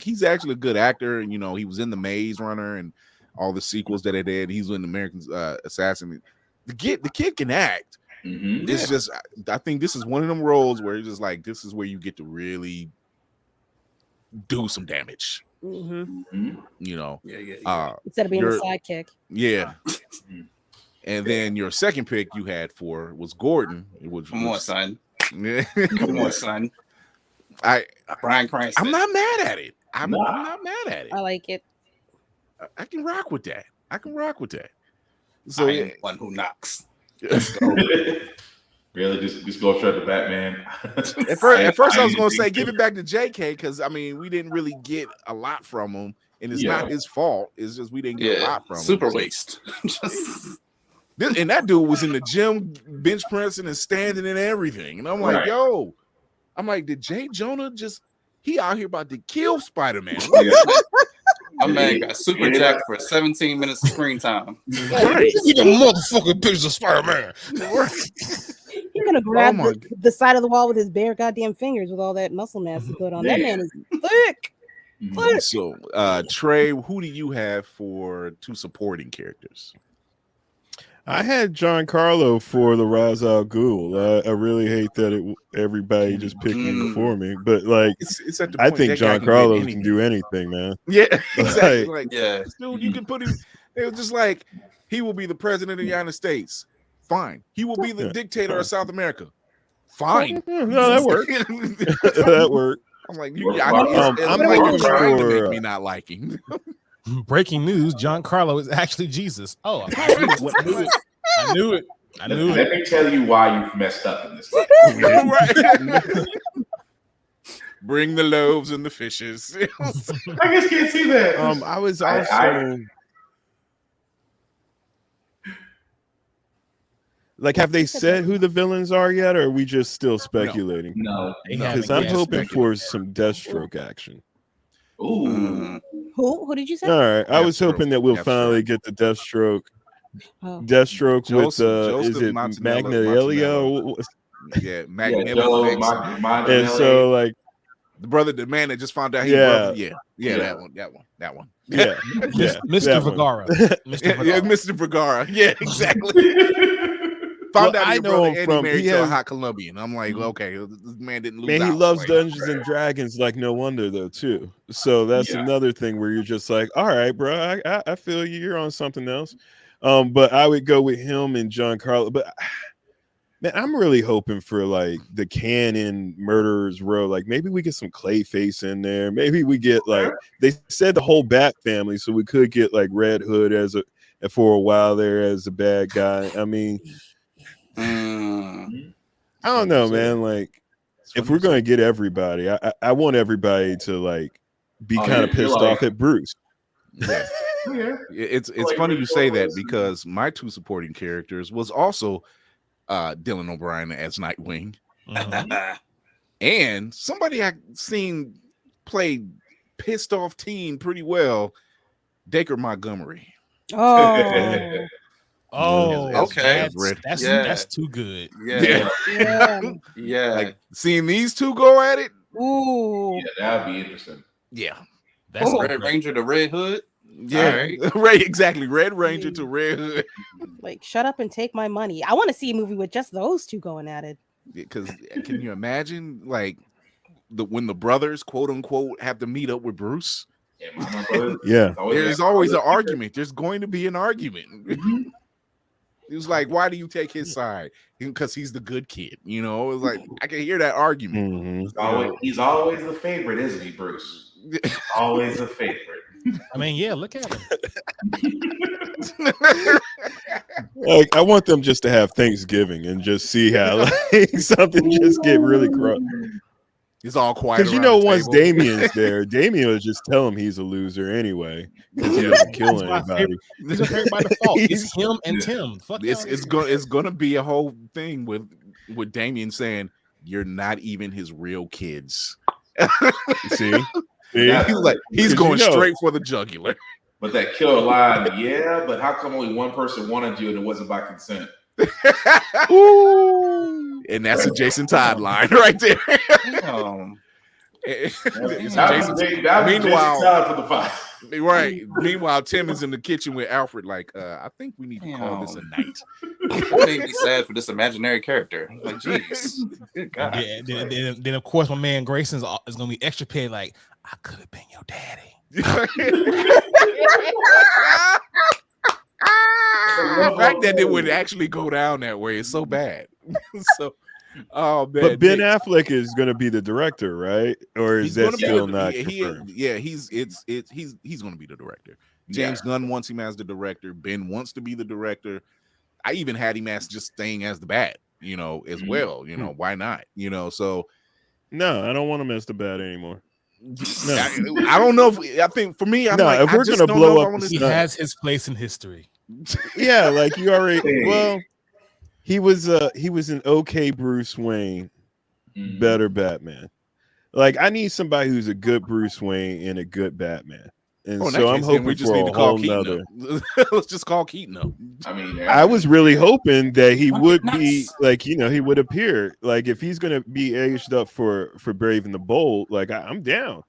he's actually a good actor, and he was in The Maze Runner and all the sequels that they did. He's in American Assassin. The kid can act. It's just I think this is one of them roles where it's just like this is where you get to really do some damage. Instead of being a sidekick. Yeah. And then your second pick you had was Gordon. Come on, son. Bryan Cranston. I'm not mad at it. I'm not mad at it. I like it. I can rock with that. So I am one who knocks. Really, just go straight to Batman. At first, I was going to say give it back to JK because we didn't really get a lot from him, and it's not his fault. It's just we didn't get a lot from him. Super waste. And that dude was in the gym, bench pressing and standing and everything. And I'm like, did Jay Jonah he out here about to kill Spider-Man? My man got super jacked for 17 minutes of screen time. Right. You the motherfucking pictures of Spider-Man. He's gonna grab the side of the wall with his bare goddamn fingers with all that muscle mass he put on. That man is thick. So, Trey, who do you have for two supporting characters? I had Giancarlo for the Ra's al Ghul. I really hate that everybody just picked him before me, but like It's at the I point think that guy can get Giancarlo can do anything. anything, man. Yeah, exactly. Like, Like, Yeah. this dude, you can put him. It was just like he will be the president of the United States. Fine. He will be the Yeah. dictator of South America. Fine. no, that worked. That worked. I'm like, I'm like you're hoping trying to make for me not like him. Breaking news: Giancarlo is actually Jesus. Oh, I knew it. Let me tell you why you've messed up in this life. Bring the loaves and the fishes. I just can't see that. I was also like, have they said who the villains are yet, or are we just still speculating? No. Because I'm hoping for some Deathstroke action. Ooh. Who did you say? All right, I was Deathstroke. hoping that we'll Deathstroke. finally get the Deathstroke. Oh. Deathstroke Joseph with is it Montanello. Magnelia? Yeah, Yeah, Magnelia. Joe, And so like the man that just found out Yeah. that one. yeah, Mr. that one. Vergara. Mr. Vergara. Yeah, exactly. Found out I your know brother him Eddie from married to a hot Colombian. I'm like, okay, this man didn't lose. Man, he out. loves Like, Dungeons and Dragons like no wonder though too. So that's another thing where you're just like, all right, bro, I feel you. You're on something else. But I would go with him and Giancarlo. But man, I'm really hoping for like the canon Murderers Row. Like maybe we get some Clayface in there. Maybe we get like they said the whole Bat family, so we could get like Red Hood as for a while there as a bad guy. I mean, I don't know, man. Like if we're gonna get everybody, I want everybody to like be kind of pissed off at Bruce. Yeah. It's funny you say that because my two supporting characters was also Dylan O'Brien as Nightwing, and somebody I seen play pissed off teen pretty well, Dacre Montgomery. Okay. That's too good. Yeah. Like seeing these two go at it. Ooh. Yeah, that'd be interesting. Yeah. That's Red Ranger to Red Hood. Yeah, right. Exactly. Red Ranger to Red Hood. Like, shut up and take my money. I want to see a movie with just those two going at it. Because can you imagine like when the brothers quote unquote have to meet up with Bruce? Yeah, there's always an argument. There's going to be an argument. He was like, "Why do you take his side?" Because he's the good kid. You know, it's like I can hear that argument. He's always the favorite, isn't he, Bruce? Always the favorite. I mean, yeah, look at him. Like I want them just to have Thanksgiving and just see how like something just get really cross. He's all quiet because you know once Damien's there, Damien will just tell him he's a loser anyway because he doesn't kill anybody. This is by default. It's him and Tim. Fuck it's gonna be a whole thing with Damien saying you're not even his real kids. See? He's going straight for the jugular. But that killer line, yeah, but how come only one person wanted you and it wasn't by consent? Ooh. And that's a Jason Todd line right there. Meanwhile, Tim is in the kitchen with Alfred. Like, I think we need to call this a night. That made me sad for this imaginary character. Like, jeez, good God. Yeah, then of course my man Grayson is gonna be extra paid. Like, I could have been your daddy. The fact that it would actually go down that way is so bad. So, oh man! But Ben Affleck is going to be the director, right? Or is that still not confirmed? He's going to be the director. James Gunn wants him as the director. Ben wants to be the director. I even had him as just staying as the Bat, as well. Why not? So no, I don't want him as the Bat anymore. No, I don't know. I think for me, I'm like, if we're gonna blow up, he has his place in history. Yeah, like you already. Well, he was an okay Bruce Wayne, better Batman. Like I need somebody who's a good Bruce Wayne and a good Batman. And so I'm hoping we just need to call Keaton. Let's just call Keaton up. I mean, I was really hoping that he would be like, he would appear like if he's gonna be aged up for Brave and the Bold. Like I'm down.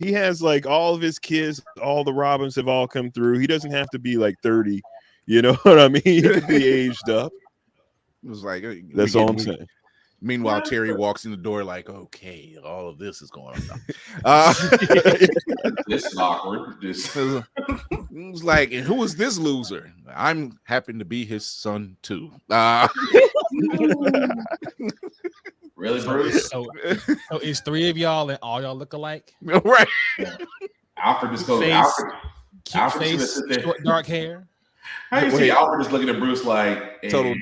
He has like all of his kids, all the Robins have all come through. He doesn't have to be like 30. You know what I mean? He could be aged up. It was like That's all I'm saying. Meanwhile, Terry walks in the door like, okay, all of this is going on. This is awkward. This It was like, and who is this loser? I'm happen to be his son too. really, Bruce. So it's three of y'all and all y'all look alike? Right. Alfred just goes. Face, cute Alfred's gonna face, sit there. short, dark hair. How you see Alfred just looking at Bruce like? Hey, Total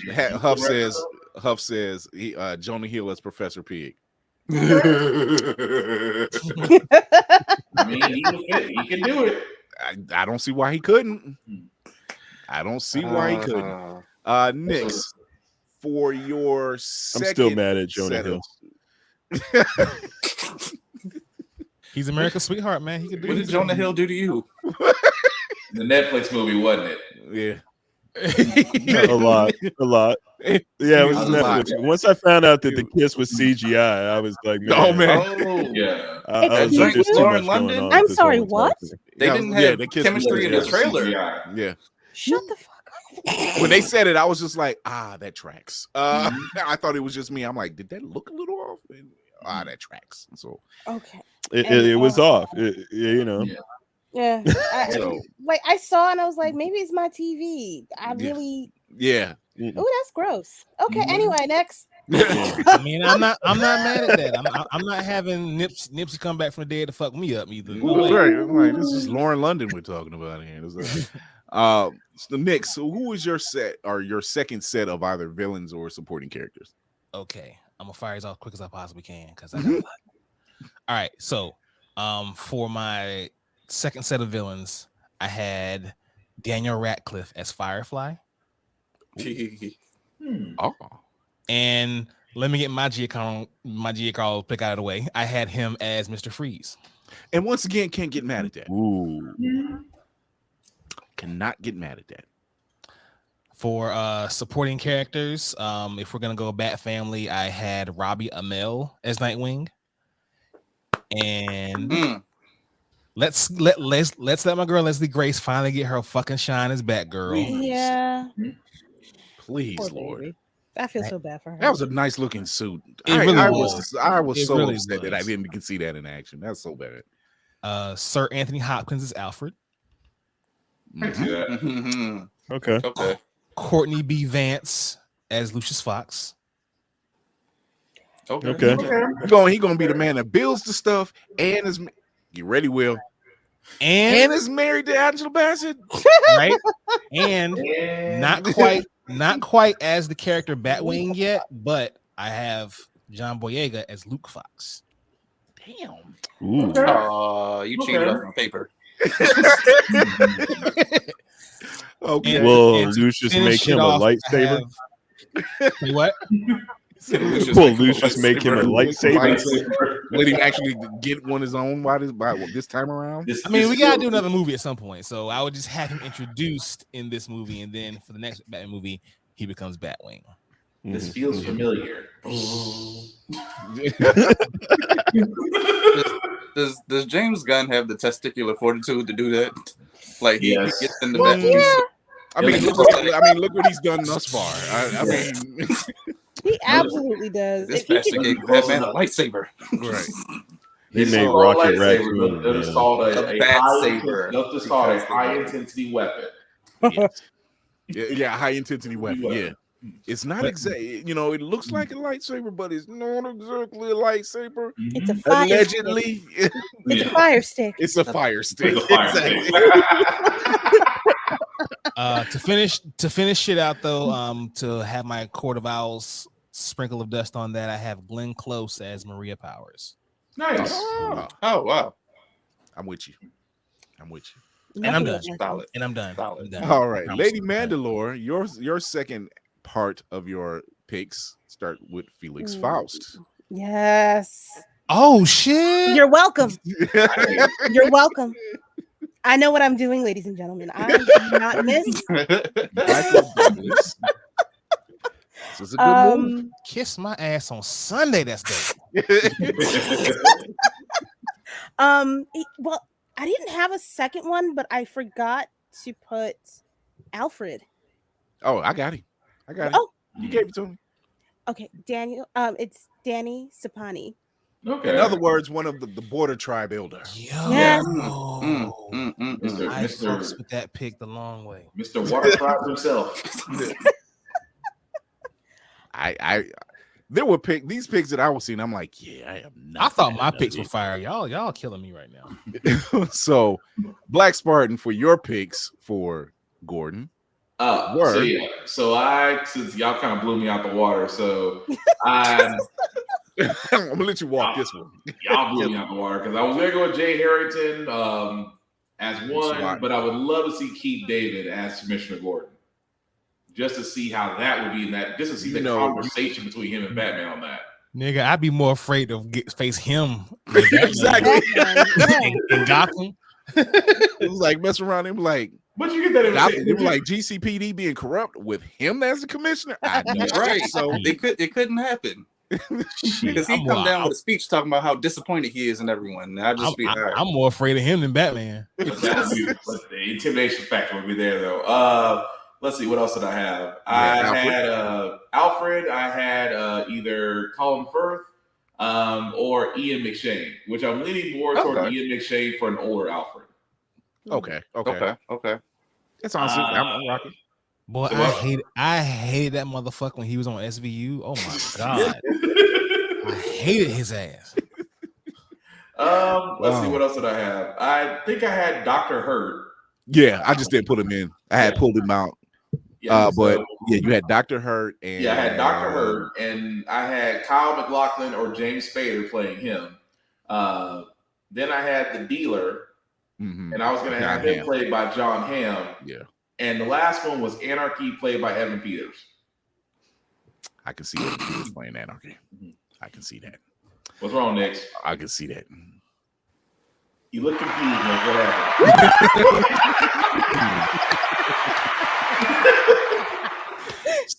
Huff says he Jonah Hill as Professor Pig. I mean, he can do it. I don't see why he couldn't. I don't see why he couldn't. Nix, for your second, I'm still mad at Jonah Hill. He's America's sweetheart, man. He could do What did Jonah Hill do to you? The Netflix movie, wasn't it? Yeah. a lot. Yeah, it was Netflix. Once I found out that the kiss was CGI, I was like, man, oh man, Yeah. I was like, there's too much going on. I'm with this sorry, whole what? entire thing. They didn't have the kiss chemistry in the trailer. Yeah. Shut the fuck up. When they said it, I was just like, that tracks. I thought it was just me. I'm like, did that look a little off? And, that tracks. So Okay. It was off. You know. Yeah. So- I saw and I was like, maybe it's my TV. I really. yeah. Oh, that's gross. Okay. Anyway, next. I mean, I'm not mad at that. I'm not having Nipsey come back from the dead to fuck me up either. No way. Right. I'm like, this is Lauren London we're talking about here. So the Knicks. So who is your set or your second set of either villains or supporting characters? Okay, I'm gonna fire these off quick as I possibly can because I got a lot. All right, so for my second set of villains, I had Daniel Radcliffe as Firefly. Oh. And let me get my Giancarlo pick out of the way. I had him as Mr. Freeze. And once again, can't get mad at that. Ooh. Cannot get mad at that. For supporting characters, if we're gonna go Bat Family, I had Robbie Amell as Nightwing. And let's let my girl Leslie Grace finally get her fucking shine as Batgirl. Yeah. Please, Poor Lord. baby. I feel so bad for her. That was a nice looking suit. It really I was. was It so really upset that I was. didn't get to see that in action. That's so bad. Sir Anthony Hopkins as Alfred. I see that. Okay. Okay. Courtney B. Vance as Lucius Fox. Okay. He gonna be the man that builds the stuff and is get ready, Will. And is married to Angela Bassett. right? And not quite as the character Batwing yet, but I have John Boyega as Luke Fox. Damn. Ooh. You cheated off my paper. Okay. Will and to Lucius finish make him it a off, I lightsaber? Say what? Will Lucius make him a lightsaber? Let him actually get one his own by this time around. I mean, we gotta do another movie at some point, so I would just have him introduced in this movie, and then for the next Batman movie, he becomes Batwing. This feels familiar. Does James Gunn have the testicular fortitude to do that? Like he Yes. gets in the back. I mean, look what he's done thus far. I mean, He absolutely does. This If he bastard could- gave Batman a lightsaber. right. He It's made not called Rocket a lightsaber, Raccoon. but They'll just call it a bat high saber. They'll just call it a high intensity weapon. Yes. Yeah, high intensity weapon. Yeah. It's not exactly, it looks like a lightsaber, but it's not exactly a lightsaber. It's a fire Allegedly, stick. It's a fire stick. it's a fire stick. It's a fire Exactly. To finish shit out though, to have my Court of Owls sprinkle of dust on that, I have Glenn Close as Maria Powers. Nice. Oh, Oh wow. I'm with you. And I'm done. Solid. And I'm done. Solid. I'm done. All right, I'm Lady so done. Mandalore, your second part of your picks start with Felix Faust. Yes. Oh shit! You're welcome. You're welcome. I know what I'm doing, ladies and gentlemen. I do not miss. Michael Douglas. This is a good move. Kiss my ass on Sunday. That's dope. Well, I didn't have a second one, but I forgot to put Alfred Oh, I got him. Oh, You gave it to me. okay. Daniel. It's Danny Sapani. Okay. In other words, one of the border tribe elder. Yo, Yes. I Mr. fucks with that pick the long way. Mr. Water Tribe himself. There were these picks that I was seeing. I'm like, yeah, I am not. I thought my picks were fire. Y'all killing me right now. So, Black Spartan for your picks for Gordon. So I since y'all kind of blew me out the water, so I'm gonna let you walk this one. Y'all blew me out the water because I was gonna go with Jay Harrington as one, but I would love to see Keith David as Commissioner Gordon. Just to see how that would be in that, just to see the conversation between him and Batman on that. Nigga, I'd be more afraid to face him. Exactly. in Gotham. It was like mess around him like. But you get that it was like GCPD being corrupt with him as the commissioner. I know, right? So it couldn't happen because he come down with a speech talking about how disappointed he is in everyone. I'm more afraid of him than Batman. But the intimidation factor would be there though. Let's see, what else did I have? I had Alfred. I had either Colin Firth or Ian McShane, which I'm leaning more toward Ian McShane for an older Alfred. Okay. That's honestly, I'm rocking. Boy, I hated that motherfucker when he was on SVU. Oh my god, I hated his ass. Let's see, what else did I have? I think I had Dr. Hurt. Yeah, I just didn't put him in. I had pulled him out. But you had Dr. Hurt and I had Dr. Hurt, and I had Kyle MacLachlan or James Spader playing him. Then I had the dealer, and I was going to have him played by John Hamm. Yeah. And the last one was Anarchy, played by Evan Peters. I can see Evan Peters playing Anarchy. I can see that. What's wrong, Nick? I can see that. You look confused, Nick. What happened?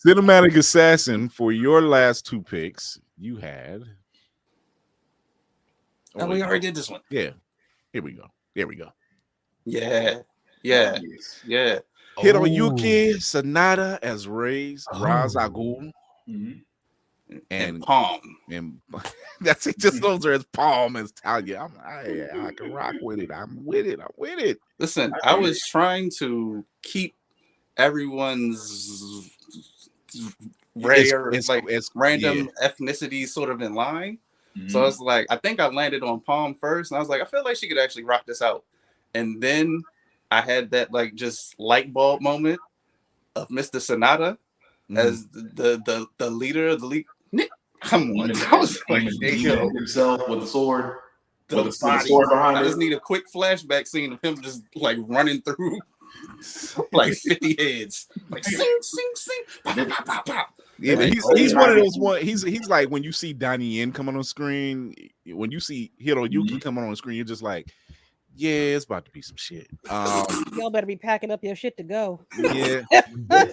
Cinematic Assassin, for your last two picks, you had. Oh, we already did this one. Yeah. Here we go. Yeah. Hiroyuki Sanada as Ra's al Ghul. And Palm. And that's it. Just those are his Palm as Talia. I can rock with it. I'm with it. Listen, I was trying to keep everyone's random ethnicity sort of in line. So I was like, I think I landed on Palm first, and I was like, I feel like she could actually rock this out. And then I had that like just light bulb moment of Mr. Sonata as the leader of the league. Come on, I was like, himself with the sword, with the sword behind I just need a quick flashback scene of him just like running through like 50 heads, like sing, pop, pop, pop, pop. Yeah, but he's one of those one. He's like when you see Donnie Yen coming on screen, when you see Hiroyuki coming on screen, you're just like, yeah, it's about to be some shit. Y'all better be packing up your shit to go. Yeah, I'm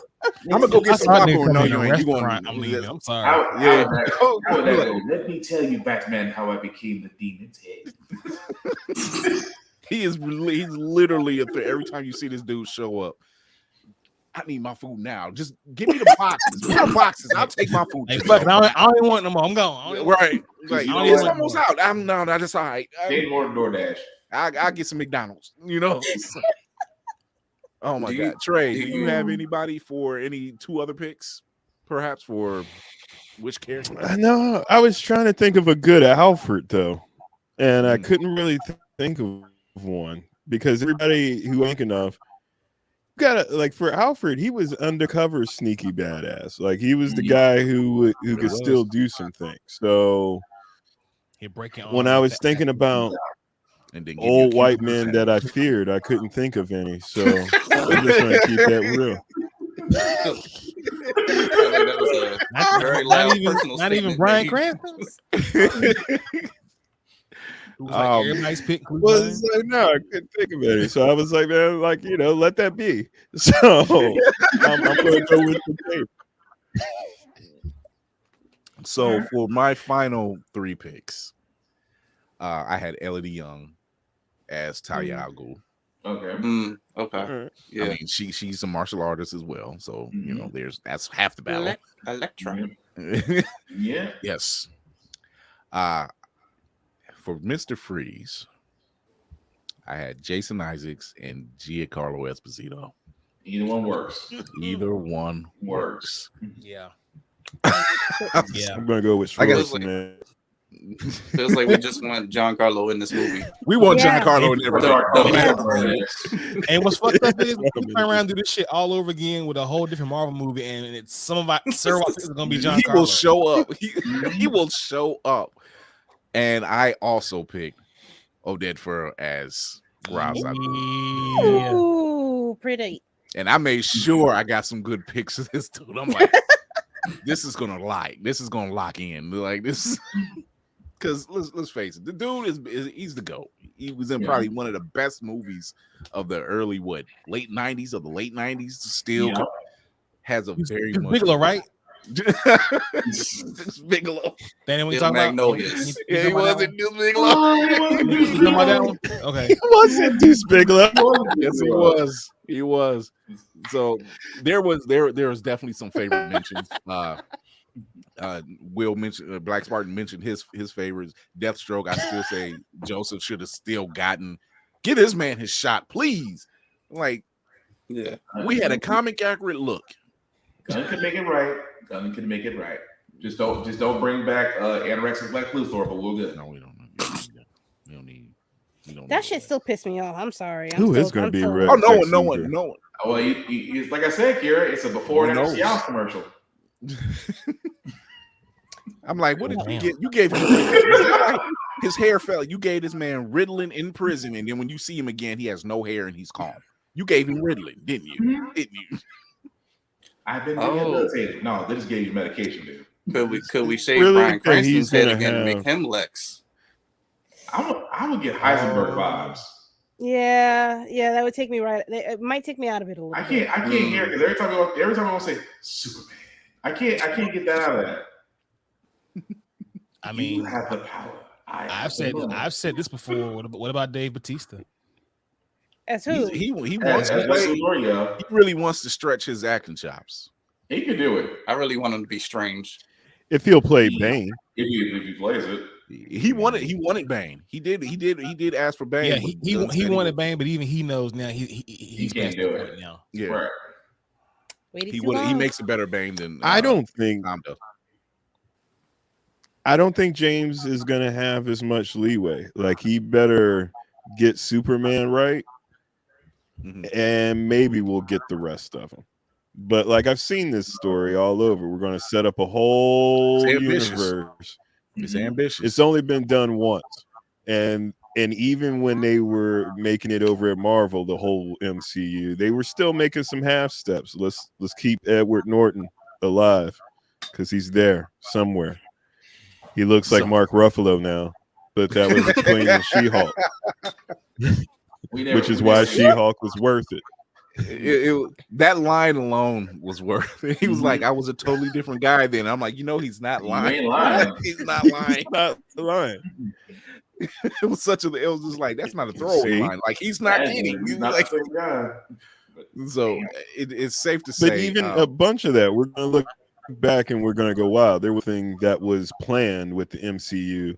gonna go get some popcorn. No, you ain't. You going? I'm leaving. I'm sorry. Let me tell you, Batman, how I became the demon's head. He's literally up there every time you see this dude show up. I need my food now. Just give me the boxes. Give me the boxes. I'll take my food. Hey, fuck it, I don't even want no more. I'm going. Right. Like, it's almost out. That's all right. Get more DoorDash. I'll get some McDonald's, Oh my God. Trey, do you have anybody for any two other picks? Perhaps for which character? No, I was trying to think of a good Alfred though. And I couldn't really think of one because everybody who ain't enough like for Alfred, he was undercover sneaky badass. Like he was the guy who could still do some things. So when I was thinking about old white men that I feared, I couldn't think of any. So I'm just trying to keep that real. Not even Bryan Cranston. Everybody's pick. Was like, no, I couldn't think of any. So I was like, man, like let that be. So I'm going to go with the tape. So for my final three picks, I had Elodie Young as Talia al Ghul. Okay. Okay. All right. Yeah. I mean, she's a martial artist as well, so you know, that's half the battle. Electra. Yeah. Yes. For Mr. Freeze, I had Jason Isaacs and Giancarlo Esposito. Either one works. Either one Works. Yeah. Yeah. I'm gonna go with I guess- Schwarzenegger. Feels like we just want Giancarlo in this movie. We want Yeah. Giancarlo in everything. And what's fucked up is we turn around and do this shit all over again with a whole different Marvel movie, and it's some of our Sir is gonna be Giancarlo. He will show up. He will show up. And I also picked Oded Furrow as Rob Zombie. Yeah. Ooh, pretty. And I made sure I got some good picks of this dude. I'm like, this is gonna lock in. Like this, because let's face it, the dude he's the GOAT. He was in probably one of the best movies of the early late 90s or the late 90s. Still has a very much Bigelow, right? Bigelow. Then we Bill talk Magnolias. Yeah, he wasn't Deuce Bigelow. You talking about that one? Okay. He wasn't Deuce Bigelow. Yes, he was. He was. So there was definitely some favorite mentions. Will mentioned Black Spartan mentioned his favorites. Deathstroke. I still say Joseph should have still give this man his shot, please. Like, Yeah. we had a comic accurate look. Gunn can make it right. Gunn can make it right. Just don't bring back anorexic Lex Luthor, but we're good. No, we don't. We don't need. That shit still pissed me off. I'm sorry. Who is going to be red? Oh, no one. Oh, well, it's like I said, Kira, it's a before and after Seattle commercial. I'm like, what did you get? You gave him his hair fell. You gave this man Ritalin in prison, and then when you see him again, he has no hair and he's calm. You gave him Ritalin, didn't you? Didn't you? I've been rehabilitated. No, they just gave you medication, dude. Could we shave Really Bryan think Cranston's he's head gonna again and make have- him Lex? I would get Heisenberg vibes. Yeah, that would take me right. It might take me out of it a little. I can't hear it because every time I want to say Superman, I can't get that out of that. I mean, you have the power. I've said this before. What about Dave Bautista? As who? He wants to Lex play. Luthor, He really wants to stretch his acting chops. He can do it. I really want him to be Strange. If he'll play Bane, if he plays it. He wanted Bane. He did ask for Bane. Yeah, he wanted Bane, but even he knows now he can't do it now. Yeah, right. He makes a better Bane than I don't think Tom does. I don't think James is going to have as much leeway. Like, he better get Superman right, and maybe we'll get the rest of them. But like, I've seen this story all over. We're going to set up a whole universe. It's ambitious. It's only been done once, and even when they were making it over at Marvel, the whole MCU, they were still making some half steps. Let's keep Edward Norton alive because he's there somewhere. He looks like Mark Ruffalo now, but that was explaining She-Hulk, which is why She-Hulk was worth it. That line alone was worth it. He was like, I was a totally different guy then. I'm like, he's not lying. He's not lying. He's not lying. It was just like, that's not a throwaway line. Like, he's not kidding. He's not like, the same guy. So it's safe to say. But even a bunch of that, we're going to look back and we're going to go, wow, there was a thing that was planned with the MCU.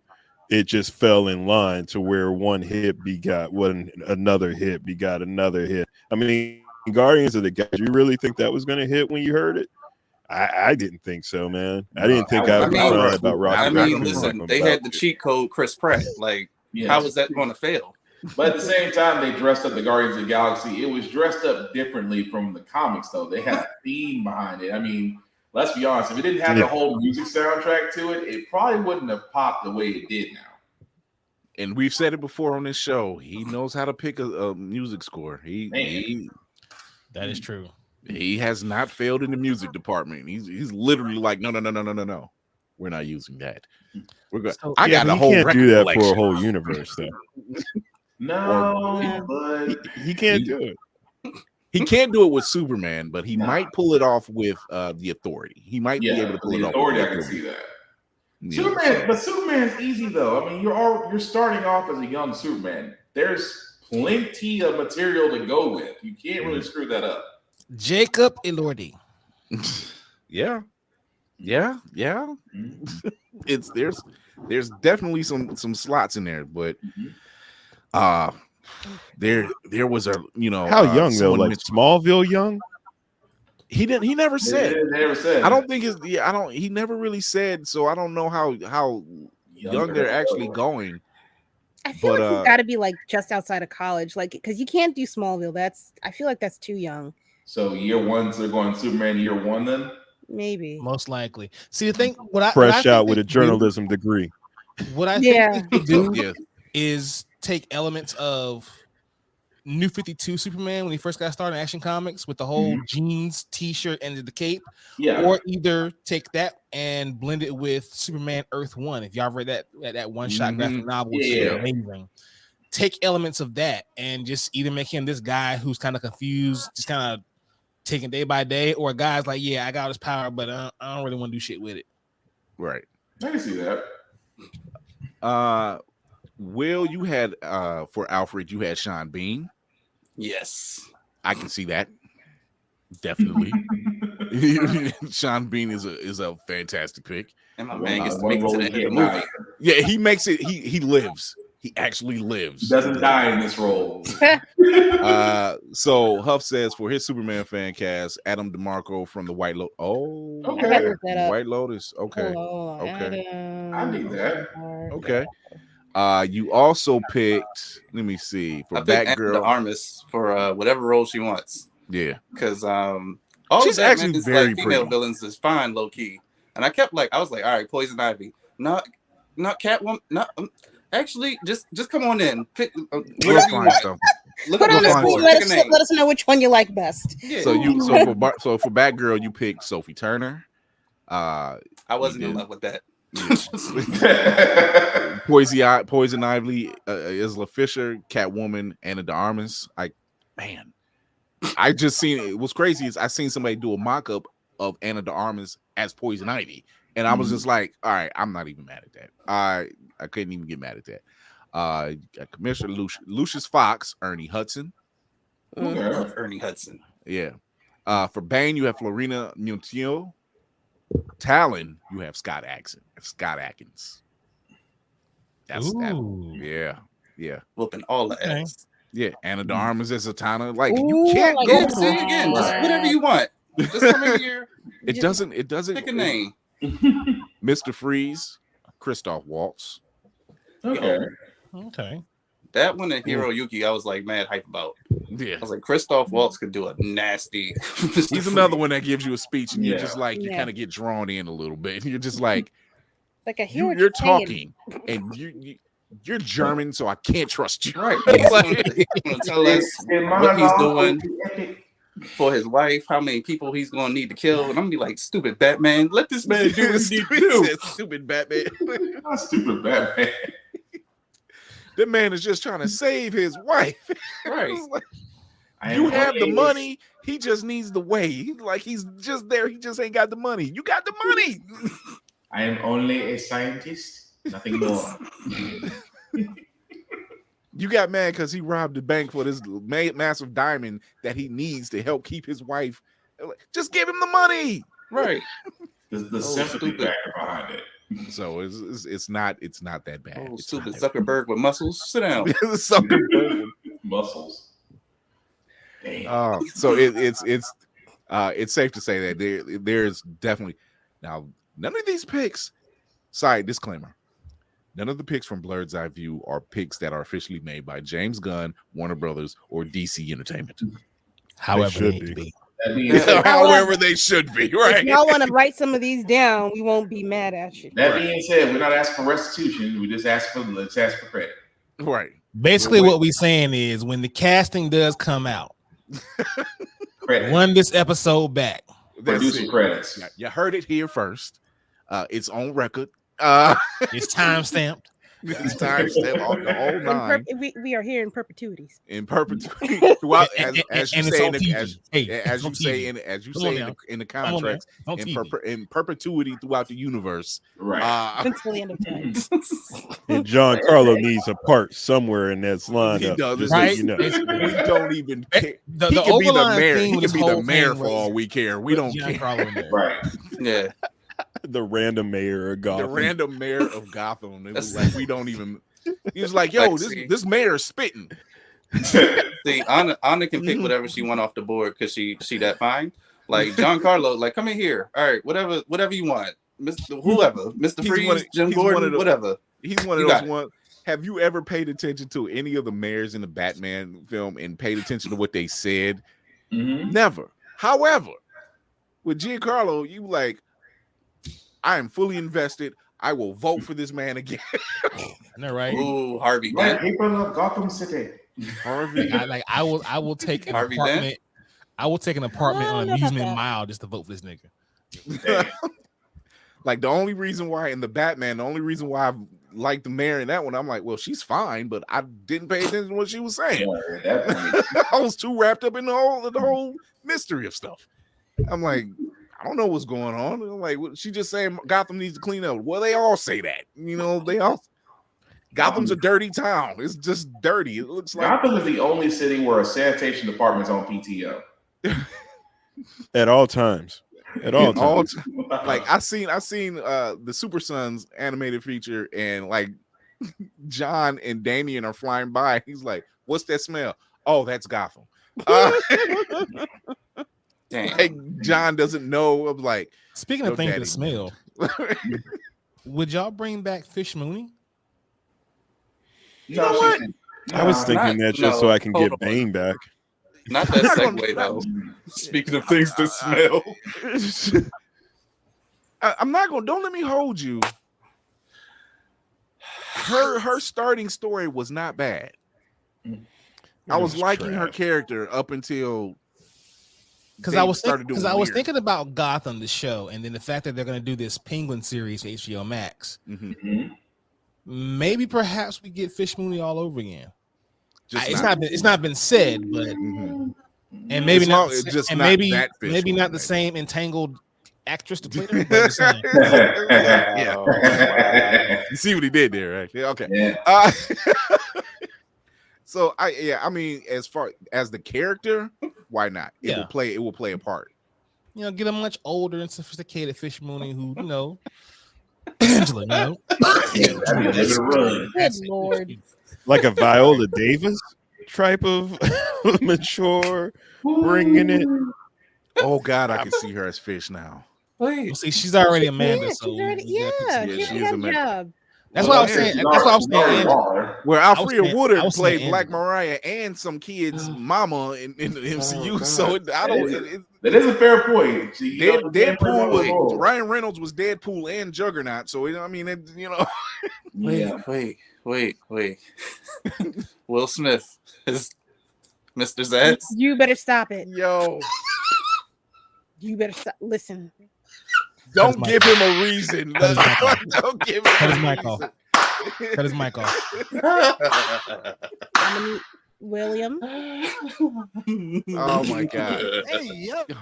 It just fell in line to where one hit begot another hit begot another hit. I mean, Guardians of the Galaxy, you really think that was going to hit when you heard it? I didn't think so, man. I didn't think I would be crying about Rocket. I mean, listen, they had the cheat code Chris Pratt. Like, how was that going to fail? But at the same time, they dressed up the Guardians of the Galaxy. It was dressed up differently from the comics, though. They had a theme behind it. I mean, let's be honest. If it didn't have the whole music soundtrack to it, it probably wouldn't have popped the way it did now. And we've said it before on this show. He knows how to pick a music score. That is true. He has not failed in the music department. He's literally like, no. We're not using that. We're good. So, I got a whole can't record do that collection. for a whole universe, though. No, but he can't do it. He can't do it with Superman, but he might pull it off with the Authority. He might be able to pull it off. Authority, I can see that. Superman's easy though. I mean, you're starting off as a young Superman. There's plenty of material to go with. You can't really screw that up. Jacob Elordi. Yeah. Mhm. It's there's definitely some slots in there, but there was a How young though? someone Like mentioned- Smallville young? he never said. They never said. I don't think he never really said, so I don't know how young they're actually going. I feel But, like he's got to be like just outside of college, like because you can't do Smallville. I feel like that's too young. So year one, so they're going Superman year one then? Maybe. Most likely. See, the thing, what I Fresh think out with they a journalism degree. what I Yeah. think they should do Yeah. is take elements of New 52 Superman when he first got started in Action Comics with the whole jeans, t-shirt, and the cape, Yeah. or either take that and blend it with Superman Earth 1. If y'all read that one-shot graphic novel, which is amazing. Take elements of that and just either make him this guy who's kind of confused, just kind of taking day by day, or a guy's like, yeah, I got all this power, but I don't really want to do shit with it. Right. I can see that. Will, you had for Alfred, you had Sean Bean. Yes. I can see that. Definitely. Sean Bean is a fantastic pick. And my man gets to make it to the end of the movie. Yeah, he makes it. He lives. He actually lives. He doesn't die in this role. So Huff says for his Superman fan cast, Adam DeMarco from the White Lotus. Oh, Okay. White Lotus. Okay. Hello, Okay. Adam. I need that. Okay. You also picked. Let me see for I picked Batgirl. Ana de Armas for whatever role she wants. Yeah, Because all she's of actually Batman's, very like, female pretty. villains is fine, low key. And I kept I was like, all right, Poison Ivy, not Catwoman, not. Actually, just come on in. Pick We'll whatever you find want. something. Look Put up on the the find screen. something. Let us know which one you like best. Yeah. So for Batgirl, you picked Sophie Turner. I wasn't in did. love with that. Poison Ivy, Isla Fisher, Catwoman, Ana de Armas. I just seen it. What's crazy is I seen somebody do a mock-up of Ana de Armas as Poison Ivy, and I was just like, all right, I'm not even mad at that. I couldn't even get mad at that. Commissioner Lucius Fox, Ernie Hudson. I love Ernie Hudson. Yeah. For Bane, you have Florina Mutillo. Talon, you have Scott Adkins. That's that. Yeah. Whooping all the ass. Yeah. Ana de Armas as Zatanna. Like Ooh, you can't like go Yeah, that. see again. Just whatever you want. Just come in here. It doesn't Pick a name. Mr. Freeze, Christoph Waltz. Okay. Okay. That one and Hiroyuki, I was like mad hype about. Yeah. I was like, Christoph Waltz could do a nasty. He's another one that gives you a speech and you're Yeah. just like, you kind of get drawn in a little bit. You're just like, Like I hear what you're saying. talking and you're German, so I can't trust you. Right. He's gonna tell us what he's doing for his wife, how many people he's gonna need to kill. And I'm gonna be like, stupid Batman, let this man do what he need to do. Stupid Batman. Not stupid Batman. That man is just trying to save his wife. Right. It's like, you have the money. He just needs the way. He's just there. He just ain't got the money. You got the money. I am only a scientist, nothing more. You got mad because he robbed the bank for this massive diamond that he needs to help keep his wife. Just give him the money. Right. The sympathy factor behind it. So it's not that bad. Oh, It's stupid not that Zuckerberg with muscles. Sit down. bad. Zuckerberg. Muscles. Damn. So it's safe to say that there's definitely now none of these picks. Sorry, disclaimer. None of the picks from Blurred's Eye View are picks that are officially made by James Gunn, Warner Brothers, or DC Entertainment. However, should it needs to be. That being said, However, they should be, If right? y'all want to write some of these down, we won't be mad at you. we're not asking for restitution. We just ask for credit. Right. Basically, Wait. what we're saying is when the casting does come out, Credit. run this episode back. That's Producer it. credits. You heard it here first. It's on record. It's time stamped. It's time step all the whole nine We are here in perpetuities. in perpetuity throughout, as you and say it's on in the, TV. Hey, as you it's say on in as you Come say on in now. the Come on now. contracts It's on TV. in perpetuity throughout the universe. Right. Until the end of time. And John Carlo needs a part somewhere in that's lined He up. does, Just right? so you know. We don't even care. The He can be the overlying mayor. theme He of can this be the whole mayor thing for all was we care. We don't Giancarlo care. in there. Right. Yeah. The random mayor of Gotham. The random mayor of Gotham. It was That's- like we don't even. He was like, "Yo, Like, this see. this mayor is spitting." See, Anna can pick whatever she want off the board because she that fine. Like Giancarlo, like come in here. All right, whatever you want, whoever, Mr. He's Freeze, one of- Jim he's one Gordon, of the- whatever. He's one of You those got it. ones. Have you ever paid attention to any of the mayors in the Batman film and paid attention to what they said? Mhm. Never. However, with Giancarlo, you like, I am fully invested. I will vote for this man again. I know, right? Ooh, Harvey My Dent. people of Gotham City. Harvey. I will take an Harvey apartment. Dent? I will take an apartment I don't on know about Amusement that. Mile just to vote for this nigga. Like the only reason why in the Batman, the only reason why I liked the mayor in that one, I'm like, well, she's fine, but I didn't pay attention to what she was saying. At that point, I was too wrapped up in the whole mystery of stuff. I'm like, I don't know what's going on. I'm like, she just saying Gotham needs to clean up. Well, they all say that. You know, they all. Gotham's a dirty town. It's just dirty. It looks like Gotham is the only city where a sanitation department's on PTO. At all times. At all times. like I seen the Super Sons animated feature, and like John and Damian are flying by. He's like, "What's that smell?" Oh, that's Gotham. Damn. Like John doesn't know. I'm like, Speaking Yo, of things daddy. that smell, would y'all bring back Fish Mooney? You know what? I was thinking that just so I can hold get on. Bane back. Not that segue though. Speaking of things that smell. I'm not gonna. Don't let me hold you. Her starting story was not bad. I was liking her character up until Because they I was started doing because I was weird. thinking about Gotham, the show, and then the fact that they're going to do this Penguin series for HBO Max. Mhm. Maybe perhaps we get Fish Mooney all over again. Just It's not been said, but Mhm. and maybe It's not, not- it's just and not maybe that Fish maybe Mooney, not the maybe. same entangled actress to play her. But I'm saying. yeah. Wow. You see what he did there, right? Yeah, okay. Yeah. So I mean, as far as the character, why not? It Yeah. will play a part. You know, get a much older and sophisticated Fish Mooney who, you know, Angela, you know. Good Lord. Like a Viola Davis type of mature, bringing it. Oh God, I can see her as Fish now. Well, see, she's already Amanda, Yeah, so she's already, we gotta yeah, consider Yeah, she she that. is has a a man. job. That's why I was saying. That's why I was saying. Angela. Where I was Alfreda saying- Woodard I was played saying Black Angela. Mariah and some kid's mama in the MCU. So That is a fair point. See, you know, the Deadpool was role. Ryan Reynolds was Deadpool and Juggernaut. So I mean, you know, Wait. Will Smith is Mr. Zaz. You better stop it. yo, You better stop. Listen. don't Cut his give mic him a reason. Cut his mic off. Don't give Cut his him a mic off. reason. Cut his mic off. I'm gonna meet William. Oh my God.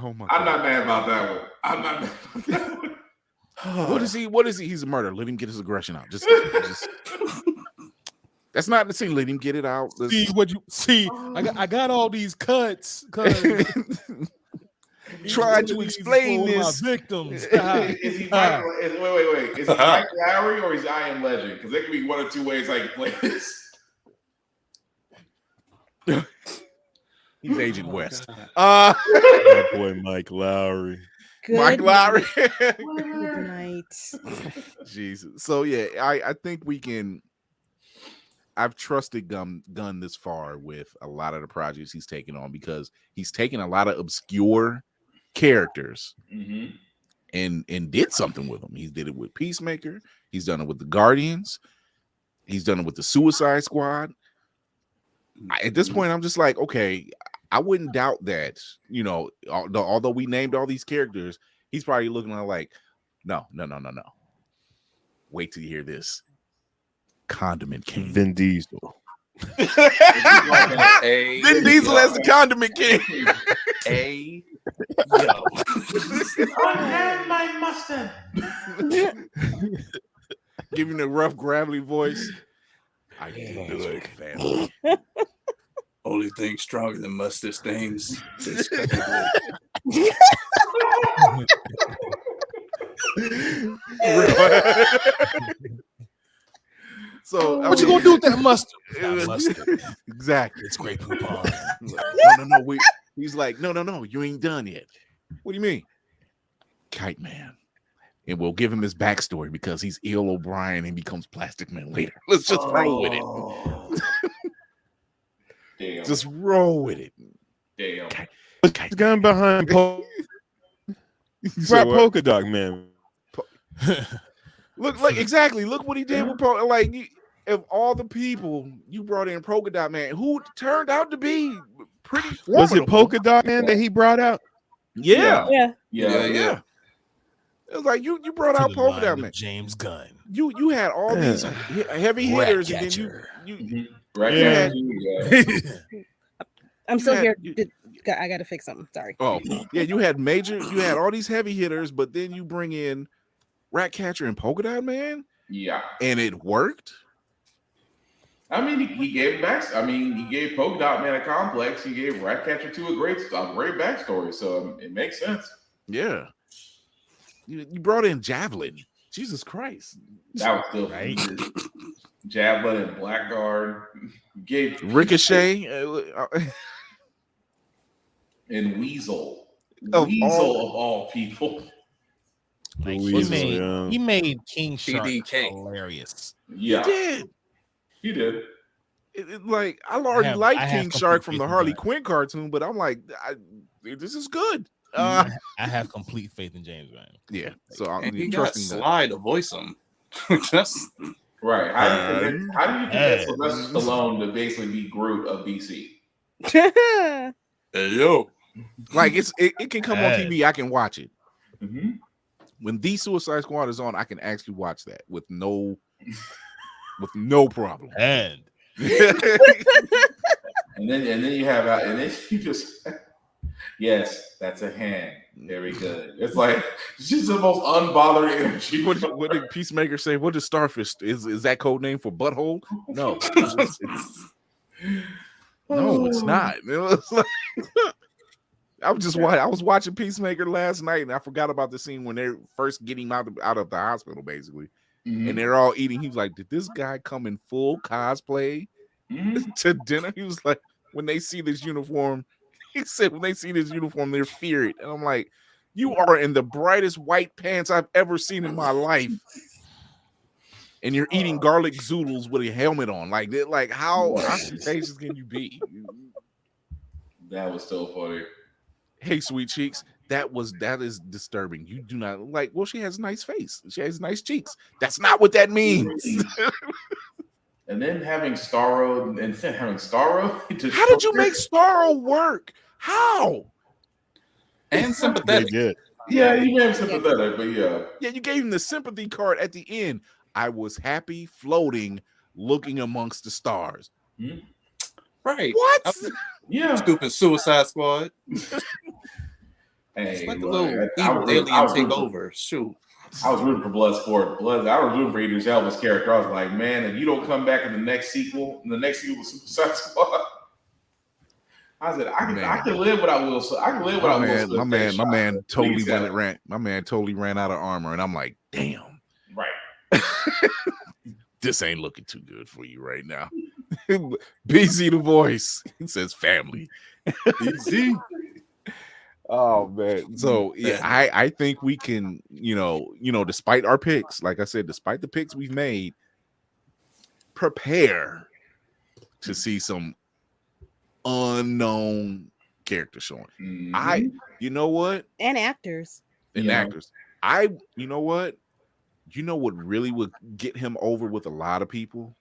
Oh my I'm God. not mad about that one. I'm not mad about that one. What is he? What is he? He's a murderer. Let him get his aggression out. Just that's not the scene. Let him get it out. Let's- See what you see. I got all these cuts. Try to explain this. My victims. Is he Michael, wait. Is he Mike Lowry or is he I Am Legend? Because there could be one or two ways I can play this. He's Agent West. My boy Mike Lowry. Good Mike Lowry. Good night. Jesus. So yeah, I think we can. I've trusted Gunn this far with a lot of the projects he's taken on because he's taken a lot of obscure characters and did something with them. He did it with Peacemaker. He's done it with the Guardians. He's done it with the Suicide Squad. At this point, I'm just like, okay, I wouldn't doubt that. You know, although we named all these characters, he's probably looking at like, no. Wait till you hear this. Condiment King. Vin Diesel. Vin Diesel as the Condiment King. Yo. Unhand my mustard. Giving a rough, gravelly voice. I did this for family. Only thing stronger than mustard stains is So What you gonna do with that mustard? Mustard. Exactly. It's great poupon. No. He's like, no. You ain't done yet. What do you mean? Kite Man. And we'll give him his backstory because he's Eel O'Brien and becomes Plastic Man later. Let's just roll with it. Damn. Just roll with it. Damn. He's gone behind Polka Dot Man. Look, like exactly. Look what he did with Polka. Like, of all the people you brought in, Polka Dot Man, who turned out to be pretty. Was it Polka Dot Man that he brought out? Yeah. Yeah. It was like you brought out Polka Dot Man. James Gunn. You had all these heavy hitters, and then you I'm still here. I got to fix something. Sorry. Oh, yeah, you had all these heavy hitters, but then you bring in Ratcatcher and Polka Dot Man. Yeah. And it worked. I mean, he gave he gave Polka Dot Man a complex. He gave Ratcatcher 2 a great backstory. So it makes sense. Yeah. You brought in Javelin. Jesus Christ. That was still right. Javelin and Blackguard. Gave Ricochet. And Weasel. Of all people. Like Weasel, he made King Shark PDK. hilarious. Yeah. He did. It, like I already liked King Shark from the Harley Quinn cartoon, but I'm like, this is good. I have complete faith in James Gunn. Yeah, so and he got Sly to voice him. Just right. How do you convince Sylvester Stallone to basically be Groot of BC? Hey yo, like it can come on TV. I can watch it. Mm-hmm. When the Suicide Squad is on, I can actually watch that with no problem. And then you have and then you just yes, that's a hand. Very good. It's like she's the most unbothered energy. What did Peacemaker say? What does Starfish is that code name for butthole? No, it's not. It was like, I was watching Peacemaker last night, and I forgot about the scene when they're first getting out of the hospital, basically, and they're all eating. He was like, "Did this guy come in full cosplay to dinner?" He was like, "When they see this uniform." He said, when they see this uniform, they're feared. And I'm like, you are in the brightest white pants I've ever seen in my life. And you're eating garlic zoodles with a helmet on. Like how ostentatious can you be? That was so funny. Hey, sweet cheeks. That is disturbing. You do not like, well, she has a nice face. She has nice cheeks. That's not what that means. And then having Starro. How did you make Starro work? How? And sympathetic. Yeah, you made him sympathetic, but yeah. Yeah, you gave him the sympathy card at the end. I was happy floating, looking amongst the stars. Right. What? Yeah. Stupid Suicide Squad. Hey, it's like a little evil alien take over. Shoot. I was rooting for Bloodsport. I was rooting for Idris Elba's character. I was like, man, if you don't come back in the next sequel of Suicide Squad, I said, I can live without Will. I can live without Will. My man totally ran out of armor, and I'm like, damn. Right. This ain't looking too good for you right now. BZ the voice. He says family. BZ. Oh man. So yeah, I think we can, despite our picks, like I said, despite the picks we've made, prepare to see some unknown characters showing. You know what? And actors. Actors. You know what? You know what really would get him over with a lot of people?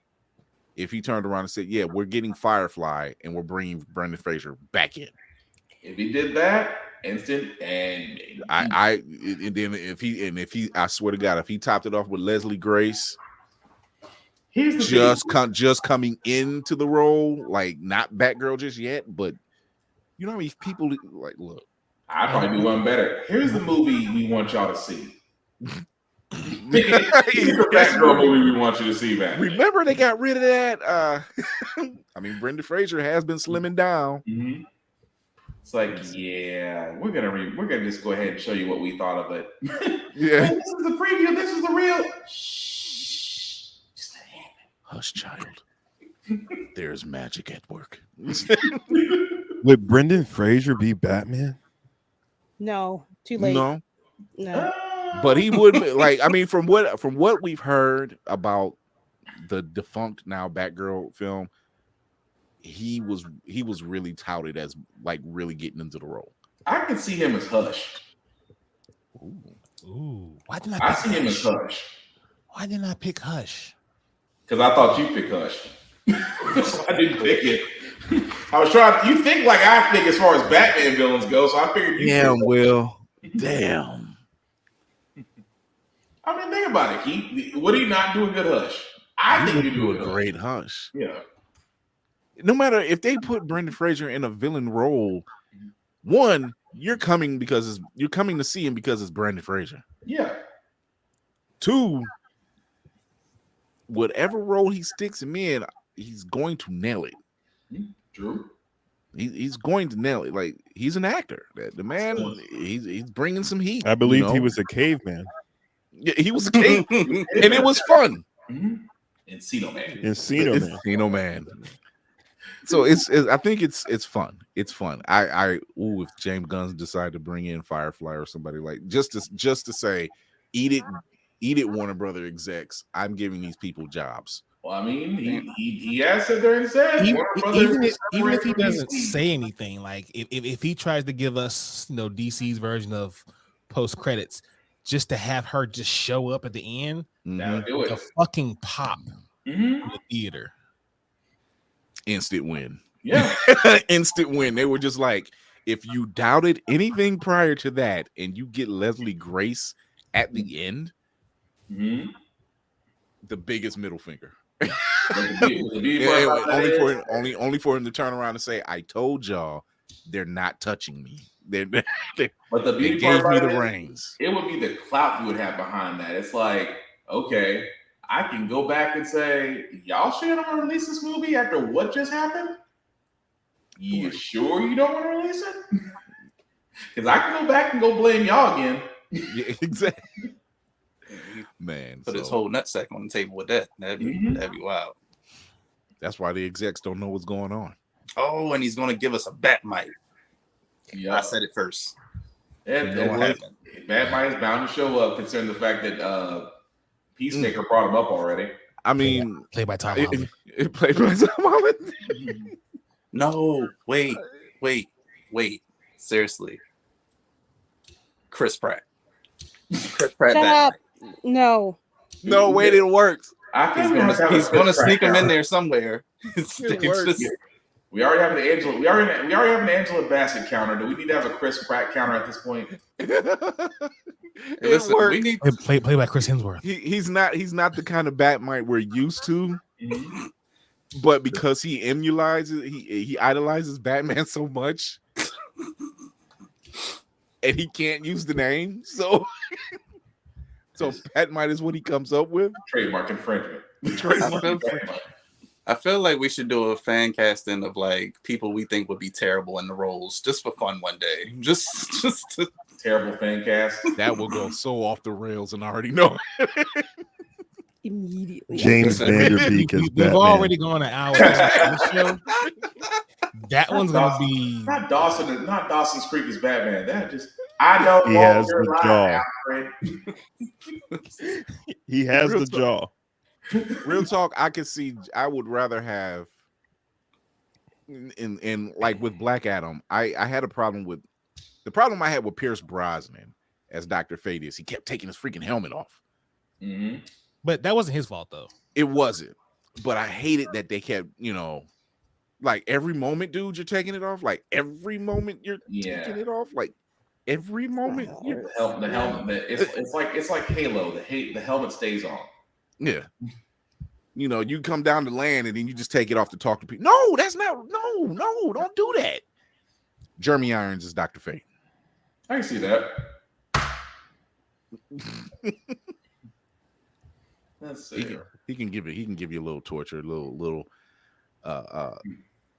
If he turned around and said, yeah, we're getting Firefly and we're bringing Brendan Fraser back in. If he did that, instant, and I swear to God, if he topped it off with Leslie Grace, Here's the just coming into the role, like not Batgirl just yet, but you know how many people like look. I probably do one better. Here's the movie we want y'all to see. Here's the Batgirl movie we want you to see, man. Remember they got rid of that. I mean, Brendan Fraser has been slimming down. Mm-hmm. It's like, yeah, we're gonna just go ahead and show you what we thought of it. Yeah, this is the preview. This is the real. Shh, just let it happen. Hush, child. There's magic at work. Would Brendan Fraser be Batman? No, too late. No, But he would like. I mean, from what we've heard about the defunct now Batgirl film, he was really touted as like really getting into the role. I can see him as Hush. Ooh. Why didn't I see him as Hush. Why didn't I pick Hush? Because I thought you picked Hush. So I didn't pick it. I was trying. You think like I think as far as Batman villains go, so I figured you. Damn, Will. Damn. I mean, think about it. Would he not do a good Hush? I think you do a great Hush. Yeah. No matter if they put Brendan Fraser in a villain role, one, you're coming to see him because it's Brendan Fraser. Yeah. Two, whatever role he sticks him in, he's going to nail it. True. He's going to nail it. Like he's an actor. The man, he's bringing some heat. I believe he was a caveman. Yeah, he was a cave, and it was fun. Mm-hmm. Encino Man. So I think it's fun. It's fun. If James Gunn decided to bring in Firefly or somebody like just to say, eat it, Warner Brother execs. I'm giving these people jobs. Well, I mean, he has said there and said Even if he doesn't say anything, like if he tries to give us, DC's version of post credits, just to have her just show up at the end, do a fucking pop in the theater. Instant win. Yeah. Instant win. They were just like, if you doubted anything prior to that and you get Leslie Grace at the end, the biggest middle finger. Only for him to turn around and say, I told y'all they're not touching me. But the beauty they gave part me about the it, reins. It would be the clout you would have behind that. It's like, okay, I can go back and say, y'all sure don't want to release this movie after what just happened? You sure you don't want to release it? Because I can go back and go blame y'all again. Yeah, exactly. Man, put his whole nutsack on the table with that. That'd be wild. That's why the execs don't know what's going on. Oh, and he's going to give us a Batmite. Yeah, I said it first. Batmite is bound to show up, considering the fact that Peacemaker brought him up already. I mean, played by Tom Holland. Played by Tom Holland. No, wait. Seriously, Chris Pratt. Chris Pratt. Shut up. No, wait, it works. I think he's going to sneak him in there somewhere. We already have an Angela. We already have an Angela Bassett counter. Do we need to have a Chris Pratt counter at this point? Listen, we need play by Chris Hemsworth. He's not the kind of Batmite we're used to. But because he he idolizes Batman so much, and he can't use the name, so Batmite is what he comes up with. Trademark infringement. I feel like we should do a fan casting of like people we think would be terrible in the roles, just for fun one day. Just to... Terrible fan cast. That will go so off the rails, and I already know. Immediately. James Vanderbeek is We've already gone an hour. Show. That one's gonna be not Dawson's Creek is Batman. That just I don't. He has the jaw. He has the jaw. Real talk, I would rather have in like with Black Adam, I had a problem with the problem I had with Pierce Brosnan as Dr. Fate is he kept taking his freaking helmet off. But that wasn't his fault though. It wasn't. But I hated that they kept, like every moment, dude, you're taking it off. Like every moment you're taking it off. Like every moment the helmet. It's like Halo. The helmet stays on. Yeah. you know, you come down to land and then you just take it off to talk to people. No, that's not. No, don't do that. Jeremy Irons is Dr. Fate. I can see that. Let's see. He can give you a little torture, a little.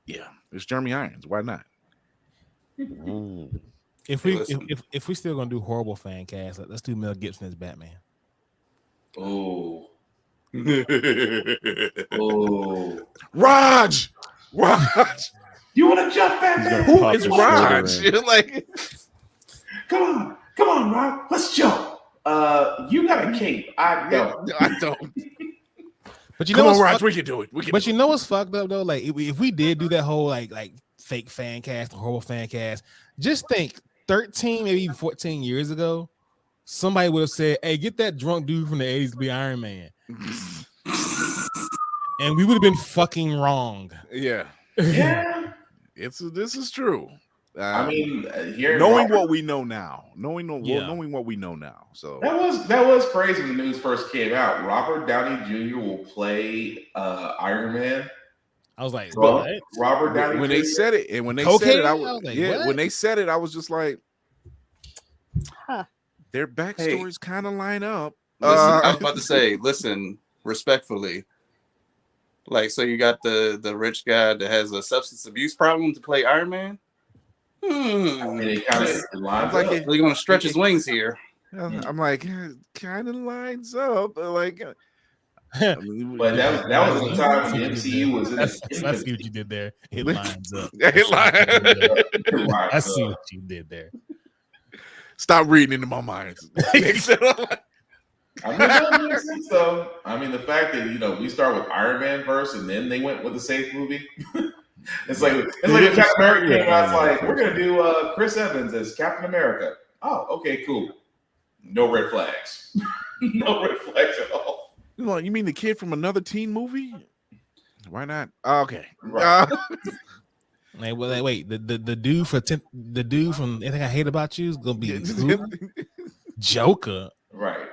Yeah, it's Jeremy Irons. Why not? If we still gonna do horrible fan cast, let's do Mel Gibson as Batman. Oh. Oh. Raj. You want to jump Batman? Who is Raj? Like, come on, Raj. Let's jump. You got a cape. I don't. I don't. But you Come know, on, Raj, we can do it. But you know what's fucked up though? Like if we did do that whole like fake fan cast, horrible fan cast, just think 13, maybe even 14 years ago, somebody would have said, "Hey, get that drunk dude from the 80s to be Iron Man," and we would have been fucking wrong. Yeah. This is true. I mean, knowing what we know now, knowing what we know now. So that was crazy when the news first came out. Robert Downey Jr. will play Iron Man. I was like, what? Robert Downey when Jr.? they said it, and when they Okay. said it, What? when they said it, I was just like, Huh. their backstories kind of line up. Listen, I was about to say, listen, respectfully. Like, so you got the rich guy that has a substance abuse problem to play Iron Man? And it kind of lines like up. They're going to stretch his wings here. I'm like, kind of lines up. Like, I mean, But that was the time when the MCU was in its I see what you did there. It lines up. It I see what you did there. Stop reading into my mind. I mean, that makes sense, though. I mean, the fact that we start with Iron Man first, and then they went with the safe movie. it's like if Captain America came out, it's like we're gonna do Chris Evans as Captain America. Oh, okay, cool. No red flags. No red flags at all. You mean the kid from another teen movie? Why not? Okay. Right. Wait. The dude from Anything I Hate About You is gonna be Joker. Right.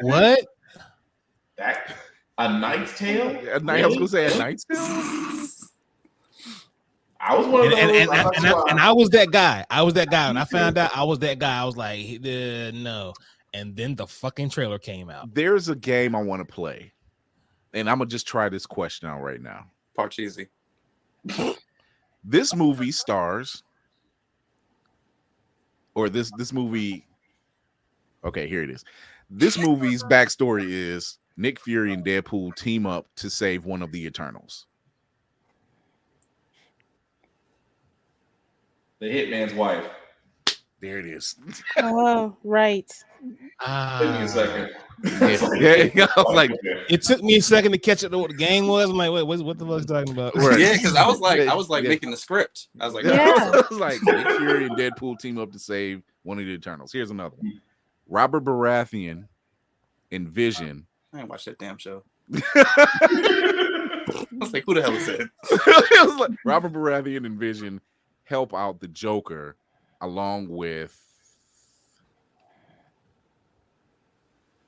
What? That A Knight's Tale? I was gonna say A Knight's Tale. I was one of those. And I was that guy. When I found out I was that guy, I was like, no. And then the fucking trailer came out. There's a game I want to play, and I'm gonna just try this question out right now. Parcheesi. This movie stars, or this movie. Okay, here it is. This movie's backstory is Nick Fury and Deadpool team up to save one of the Eternals. The Hitman's wife. There it is. Oh, right. Give me a second. Yeah, I was like, it took me a second to catch up to what the game was. I'm like, wait, what the fuck is talking about? Right. Yeah, because I was like making the script. I was like, I was like, Nick Fury and Deadpool team up to save one of the Eternals. Here's another one. Robert Baratheon and Vision. I didn't watch that damn show. I was like, who the hell is that? It was like Robert Baratheon and Vision help out the Joker along with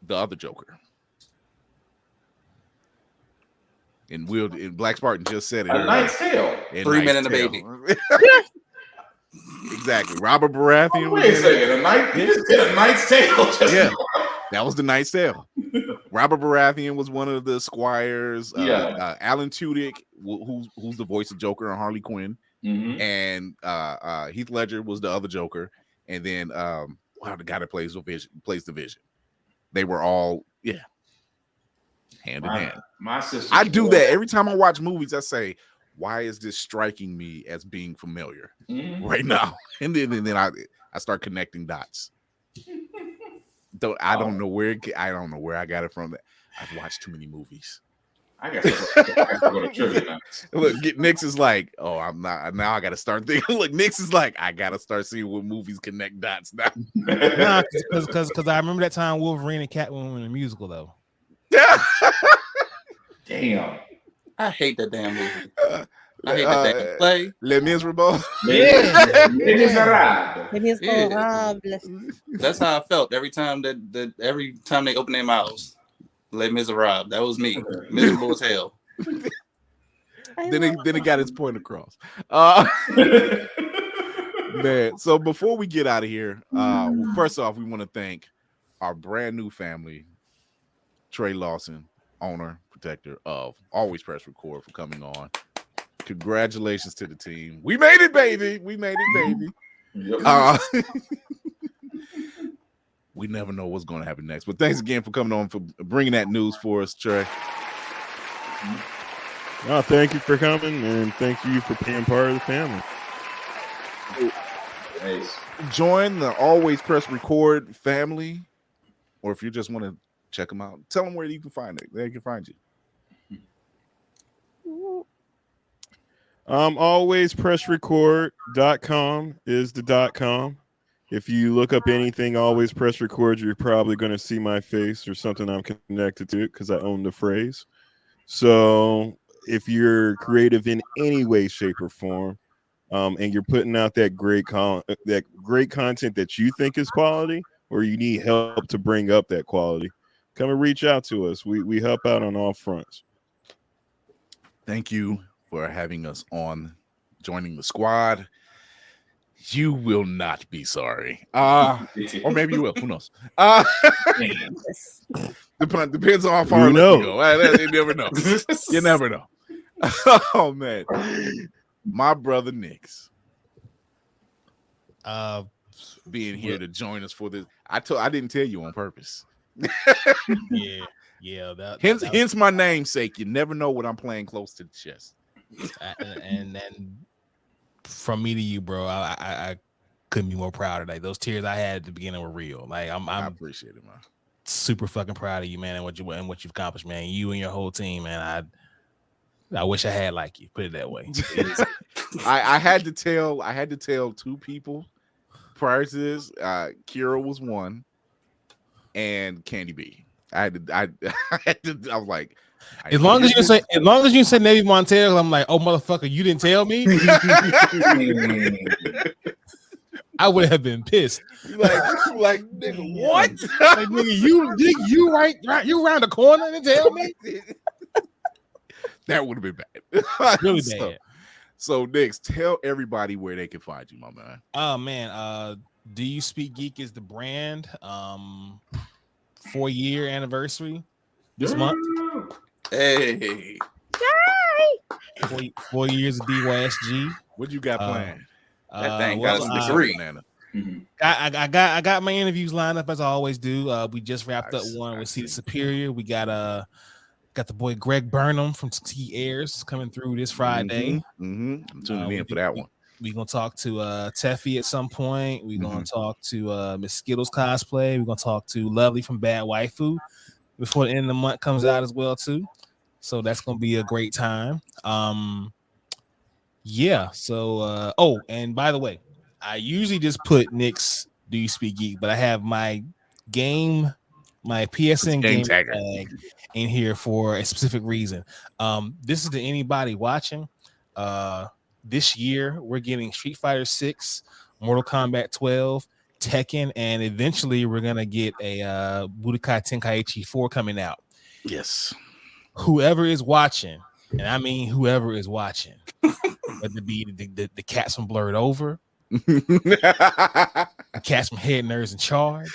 the other Joker. And Black Spartan just said it. A Knight's Tale. 3 Men and a Baby. Exactly. Robert Baratheon. Wait a second. You just did A Knight's Tale. That was the Knight's Tale. Robert Baratheon was one of the squires. Alan Tudyk, who's the voice of Joker and Harley Quinn. Mm-hmm. And Heath Ledger was the other Joker. And then the guy that plays the Vision. They were all, hand in hand. My sister. I do that every time I watch movies. I say, why is this striking me as being familiar right now? And then I start connecting dots. I don't know where I got it from. I've watched too many movies. I got to go to trivia nights. Look, Nix is like, oh, I'm not. Now I got to start thinking. Look, Nix is like, I got to start seeing what movies connect dots now. Because I remember that time Wolverine and Catwoman were in a musical though. Damn. I hate that damn movie. I hate that damn play. Les Miserables. Les Miserables. That's how I felt every time that every time they open their mouths. Les Miserables. That was me. Miserable as hell. Then it got its point across. Man, so before we get out of here, first off, we want to thank our brand new family, Trey Lawson, owner, protector of Always Press Record, for coming on. Congratulations to the team. We made it, baby. We made it, baby. Yep. We never know what's going to happen next. But thanks again for coming on, for bringing that news for us, Trey. No, thank you for coming, and thank you for being part of the family. Nice. Join the Always Press Record family, or if you just want to check them out, tell them where you can find it. They can find you. Alwayspressrecord.com is the .com. If you look up anything Always Press Record, you're probably going to see my face or something I'm connected to, because I own the phrase. So if you're creative in any way, shape, or form, and you're putting out that great content that you think is quality, or you need help to bring up that quality, come and reach out to us. We help out on all fronts. Thank you for having us on, joining the squad. You will not be sorry. Or maybe you will. Who knows? Depends on how far you go. You never know. You never know. Oh, man. My brother Nix being here to join us for this. I didn't tell you on purpose. Yeah. Hence my namesake. You never know what I'm playing close to the chest. And from me to you, bro, I couldn't be more proud today. Those tears I had at the beginning were real. Like I appreciate it, man. Super fucking proud of you, man, and what you've accomplished, man. You and your whole team, man. I wish I had like you. Put it that way. I had to tell two people prior to this. Kira was one, and Candy B. I was like, as long as you say Navy Montero, I'm like, oh motherfucker, you didn't tell me. I would have been pissed. Like nigga, what? Like, nigga, you right, you around the corner and tell me. That would have been bad. Really bad. So Nix, tell everybody where they can find you, my man. Oh man, Do You Speak Geek is the brand. 4-year anniversary this month. Hey. 4 years of DYSG. What you got planned? That thing got a degree. I got my interviews lined up as I always do. We just wrapped up one with Seated Superior. We got the boy Greg Burnham from T Airs coming through this Friday. I'm tuning in for that one. We're gonna talk to Teffy at some point. We're gonna talk to Miss Skittles cosplay. We're gonna talk to Lovely from Bad Waifu before the end of the month comes out as well too. So that's gonna be a great time. Yeah. So and by the way, I usually just put Nick's Do You Speak Geek, but I have my PSN game tag in here for a specific reason. This is to anybody watching. This year we're getting Street Fighter 6, Mortal Kombat 12, Tekken, and eventually we're gonna get a Budokai Tenkaichi 4 coming out. Yes. Whoever is watching, and I mean whoever is watching, whether it be the cats from Blurred Over, the cats from Head Nerds in Charge.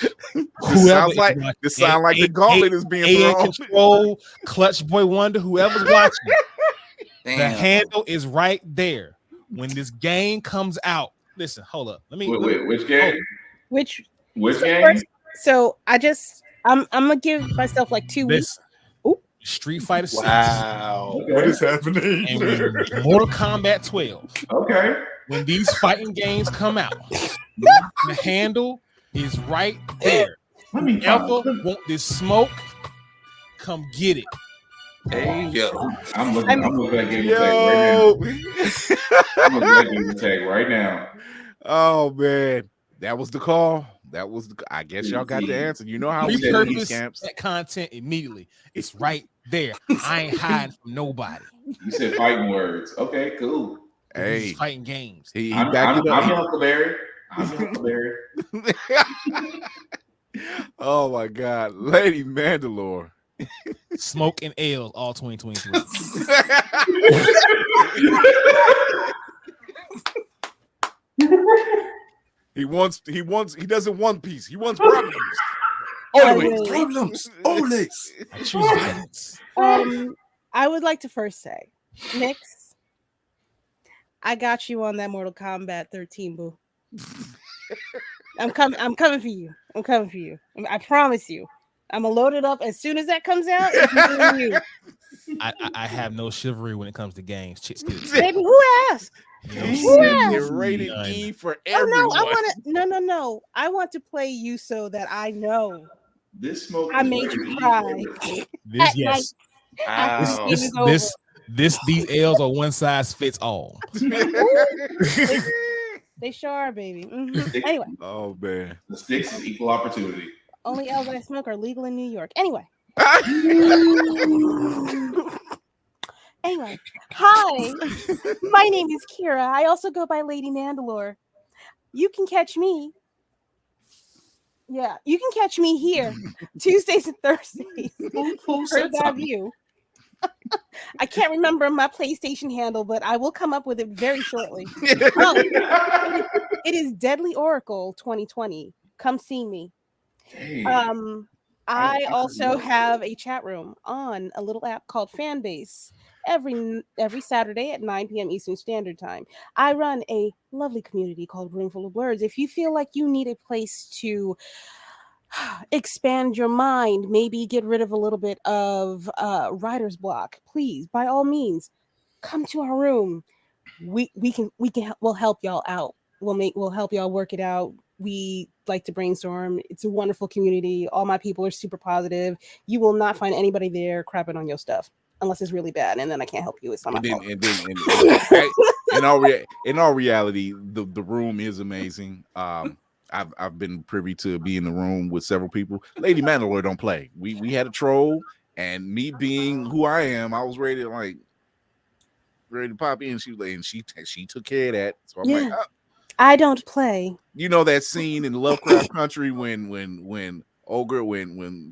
Sounds like the gauntlet is being thrown. Control, Clutch Boy Wonder, whoever's watching. The handle is right there. When this game comes out, listen, hold up. Which game? Which game? First, so I'm gonna give myself like 2 weeks. Street Fighter 6. Wow. What is happening? And Mortal Kombat 12. Okay. When these fighting games come out, the handle is right there. Whoever want this smoke, come get it. Hey yo. I'm looking at game tag right now. I'm looking at game tag right now. Oh man, that was the call. I guess y'all got the answer. You know how we repurpose that content immediately. It's right there. I ain't hiding from nobody. You said fighting words. Okay, cool. Hey, fighting games. I'm Huckleberry. Oh my God, Lady Mandalore, Smoke and ales all 2023. He doesn't want peace. He wants problems. Always. Problems. Always. I choose violence. I would like to first say, Nix, I got you on that Mortal Kombat 13, boo. I'm coming for you. I'm coming for you. I promise you. I'm gonna load it up as soon as that comes out. It's you. I have no chivalry when it comes to games. Chicks get it. Baby, who asked? Who asked? They're rated E for Oh everyone. no. I want to play you so that I know This smoke. I made you cry. This, yes. Wow. These L's are one size fits all. They sure are, baby. Anyway. Oh man. The sticks is equal opportunity. Only L's I smoke are legal in New York. Anyway. Anyway, hi. My name is Kira. I also go by Lady Mandalore. You can catch me. Yeah, you can catch me here Tuesdays and Thursdays. For that view. I can't remember my PlayStation handle, but I will come up with it very shortly. It is Deadly Oracle 2020. Come see me. Dang. I also have a chat room on a little app called Fanbase every Saturday at 9 p.m. Eastern Standard Time. I run a lovely community called Roomful of Blurs. If you feel like you need a place to expand your mind, maybe get rid of a little bit of writer's block, please, by all means, come to our room. We'll help y'all out. We'll help y'all work it out. We like to brainstorm. It's a wonderful community. All my people are super positive. You will not find anybody there crapping on your stuff unless it's really bad, and then I can't help you. It's not my fault. In all reality, the room is amazing. I've been privy to be in the room with several people. Lady Mandalore don't play. We had a troll, and me being who I am, I was ready to pop in. She took care of that. So I'm like, I don't play. you know that scene in Lovecraft Country when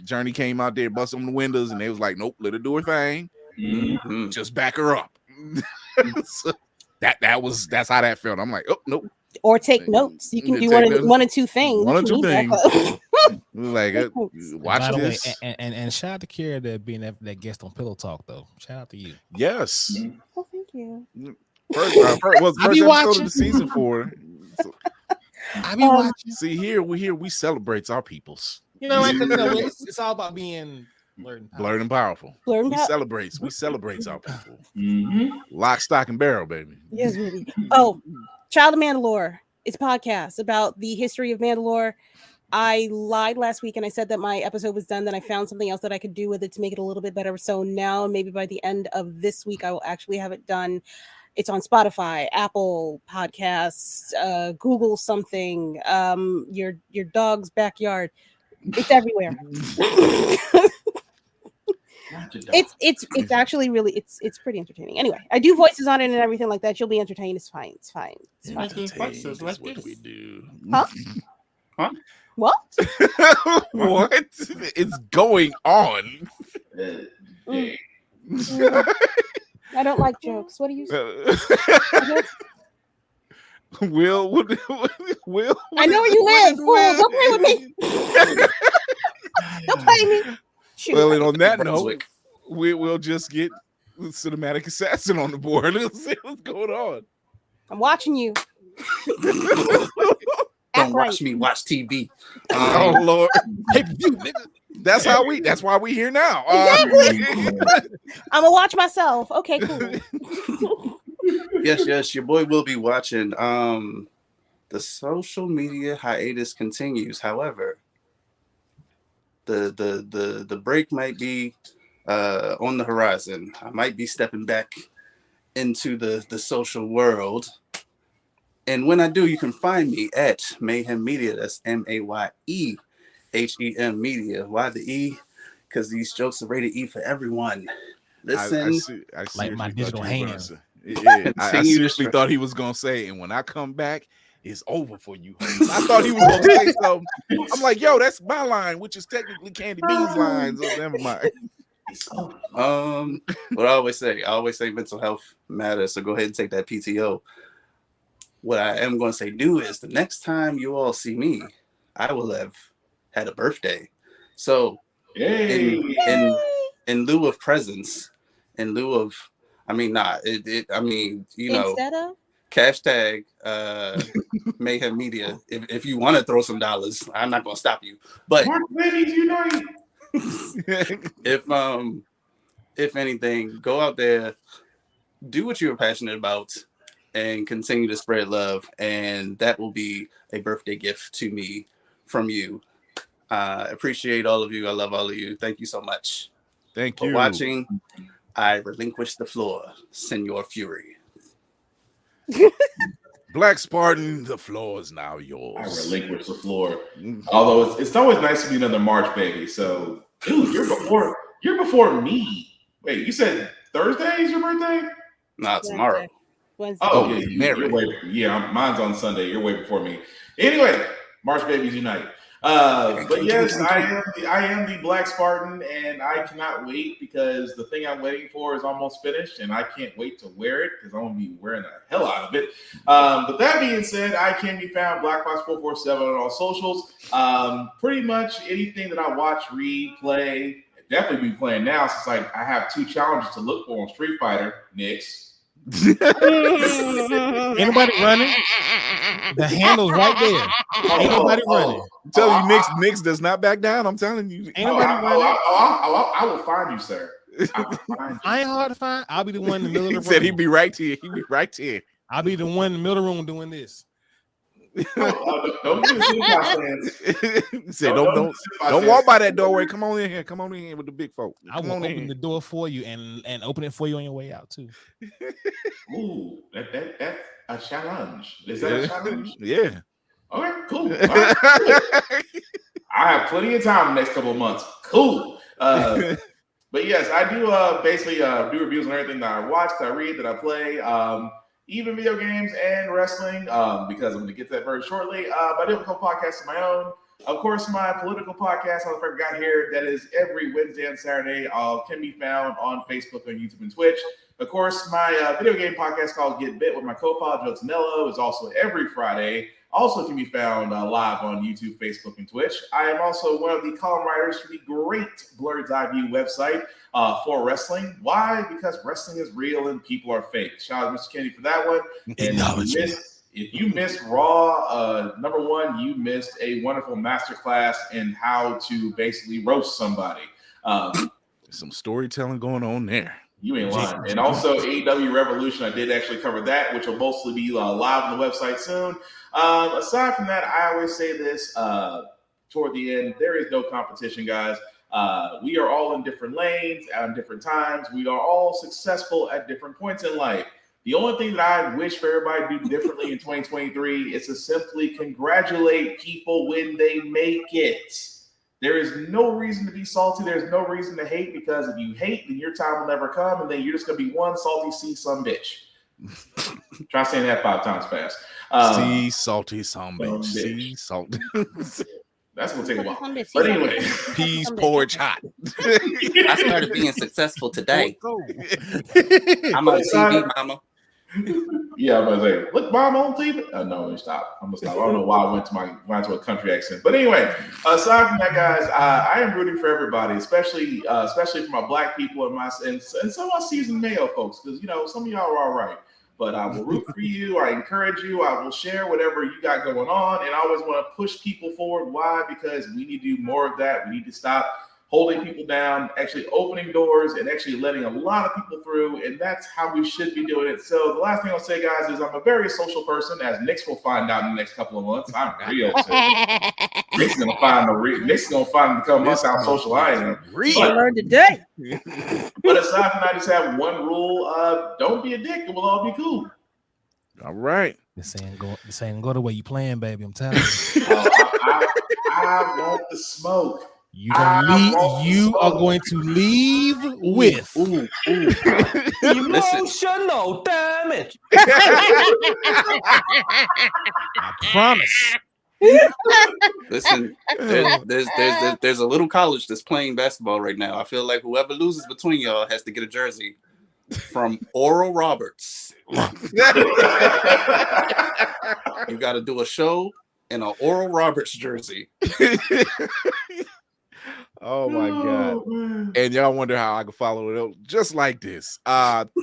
Journey came out there, busted on the windows, and they was like, nope, let her do her thing. Mm-hmm. Just back her up. So that's how that felt. I'm like, oh nope. Or take notes. You can do one or two things. One or two things. Like, watch this. And shout out to Kira that being that guest on Pillow Talk, though. Shout out to you. Yes. Oh, thank you. First episode of the season 4. So, I be watching. See, we celebrate our peoples. You know, it's all about being blurred and powerful. We celebrate our people. Lock, stock, and barrel, baby. Yes, baby. Oh, Child of Mandalore. It's a podcast about the history of Mandalore. I lied last week and I said that my episode was done. Then I found something else that I could do with it to make it a little bit better. So now, maybe by the end of this week, I will actually have it done. It's on Spotify, Apple Podcasts, Google something, your dog's backyard. It's everywhere. It's actually really it's pretty entertaining. Anyway, I do voices on it and everything like that. You'll be entertained. It's fine. It's fine. That's what we do. Huh? What? What is going on? I don't like jokes. What do you say? Will. I know where you live. Fool, don't play with me. Don't play me. Shoot. Well, and on that note, we'll just get Cinematic Assassin on the board. Let's see what's going on. I'm watching you. Don't watch me watch TV. Oh Lord. That's why we here now. Exactly. I'm gonna watch myself. Okay, cool. Yes, your boy will be watching. The social media hiatus continues. However, the break might be on the horizon. I might be stepping back into the social world. And when I do, you can find me at Mayhem Media. That's MAYEHEM Media. Why the E? Because these jokes are rated E for everyone. Listen, I like my digital hands. I seriously thought he was gonna say, and when I come back, it's over for you. I thought he was gonna say something. I'm like, yo, that's my line, which is technically Candy Bean's line. So never mind. What I always say mental health matters. So go ahead and take that PTO. What I am going to say do is the next time you all see me, I will have had a birthday. So in lieu of presents, in lieu of, Instead of hashtag Mayhem Media. If you want to throw some dollars, I'm not going to stop you. But Mark Babies Unite. if anything, go out there, do what you're passionate about, and continue to spread love. And that will be a birthday gift to me from you. Appreciate all of you. I love all of you. Thank you so much. Thank for you. watching. I relinquish the floor, Senor Fury. Black Spartan, the floor is now yours. I relinquish the floor. Although it's always nice to be another March baby. So, dude, you're before me. Wait, you said Thursday is your birthday? Nah, tomorrow. Wednesday. Oh, yeah, mine's on Sunday. You're way before me. Anyway, March babies unite. But yes, I am the Black Spartan, and I cannot wait because the thing I'm waiting for is almost finished, and I can't wait to wear it because I'm gonna be wearing the hell out of it. But that being said, I can be found BlackFox447 on all socials. Pretty much anything that I watch, read, play, definitely be playing now since I have 2 challenges to look for on Street Fighter. Nix. Anybody running? The handle's right there. Ain't nobody running. I'm telling you, Nix does not back down. I'm telling you. Ain't nobody running. I will find you, sir. I ain't hard to find. I'll be the one in the middle of the room. He said he'd be right here. He'd be right here. I'll be the one in the middle of the room doing this. Don't give me Say don't walk by that doorway. Come on in here. Come on in here with the big folk. I will open the door for you and open it for you on your way out too. Ooh, that's a challenge. Is that a challenge? Yeah. Okay, cool. Right. I have plenty of time the next couple of months. Cool. But yes, I do basically do reviews on everything that I watch, that I read, that I play. Even video games and wrestling, because I'm going to get to that very shortly. But I do have a couple podcasts of my own. Of course, my political podcast, How the Fuck Got Here, that is every Wednesday and Saturday, can be found on Facebook, on YouTube, and Twitch. Of course, my video game podcast called Get Bit with my co-pod, Joe Tonello, is also every Friday. Also can be found live on YouTube, Facebook, and Twitch. I am also one of the column writers for the great Blurred's Eye View website for wrestling. Why? Because wrestling is real and people are fake. Shout out to Mr. Kennedy for that one. And if you missed Raw, number one, you missed a wonderful masterclass in how to basically roast somebody. Some storytelling going on there. You ain't lying. And also AEW Revolution, I did actually cover that, which will mostly be live on the website soon. Aside from that, I always say this toward the end, there is no competition, guys. We are all in different lanes at different times. We are all successful at different points in life. The only thing that I wish for everybody to do differently in 2023 is to simply congratulate people when they make it. There is no reason to be salty. There's no reason to hate, because if you hate, then your time will never come, and then you're just going to be one salty C-some bitch. Try saying that 5 times fast. See salty some bitch. See salty. That's going to take a while. But anyway. Peas porridge hot. I started being successful today. I'm on TV, mama. Yeah, I'm going to say, look, mom on TV. No, let me stop. I'm going to stop. I don't know why I went to a country accent. But anyway, aside from that, guys, I am rooting for everybody, especially for my black people and some of my seasoned male folks, because, some of y'all are all right. But I will root for you. I encourage you. I will share whatever you got going on. And I always want to push people forward. Why? Because we need to do more of that. We need to stop holding people down, actually opening doors, and actually letting a lot of people through. And that's how we should be doing it. So the last thing I'll say, guys, is I'm a very social person, as Nick's will find out in the next couple of months. I'm real social. Nick's gonna find a couple months how social I am. I learned today. But aside from that, I just have one rule: don't be a dick, and we'll all be cool. All right. This ain't go the way you playing, baby. I'm telling you. I want the smoke. You are going to leave with emotional damage. I promise. Listen, there's a little college that's playing basketball right now. I feel like whoever loses between y'all has to get a jersey from Oral Roberts. You got to do a show in an Oral Roberts jersey. Oh my God. And y'all wonder how I can follow it up just like this.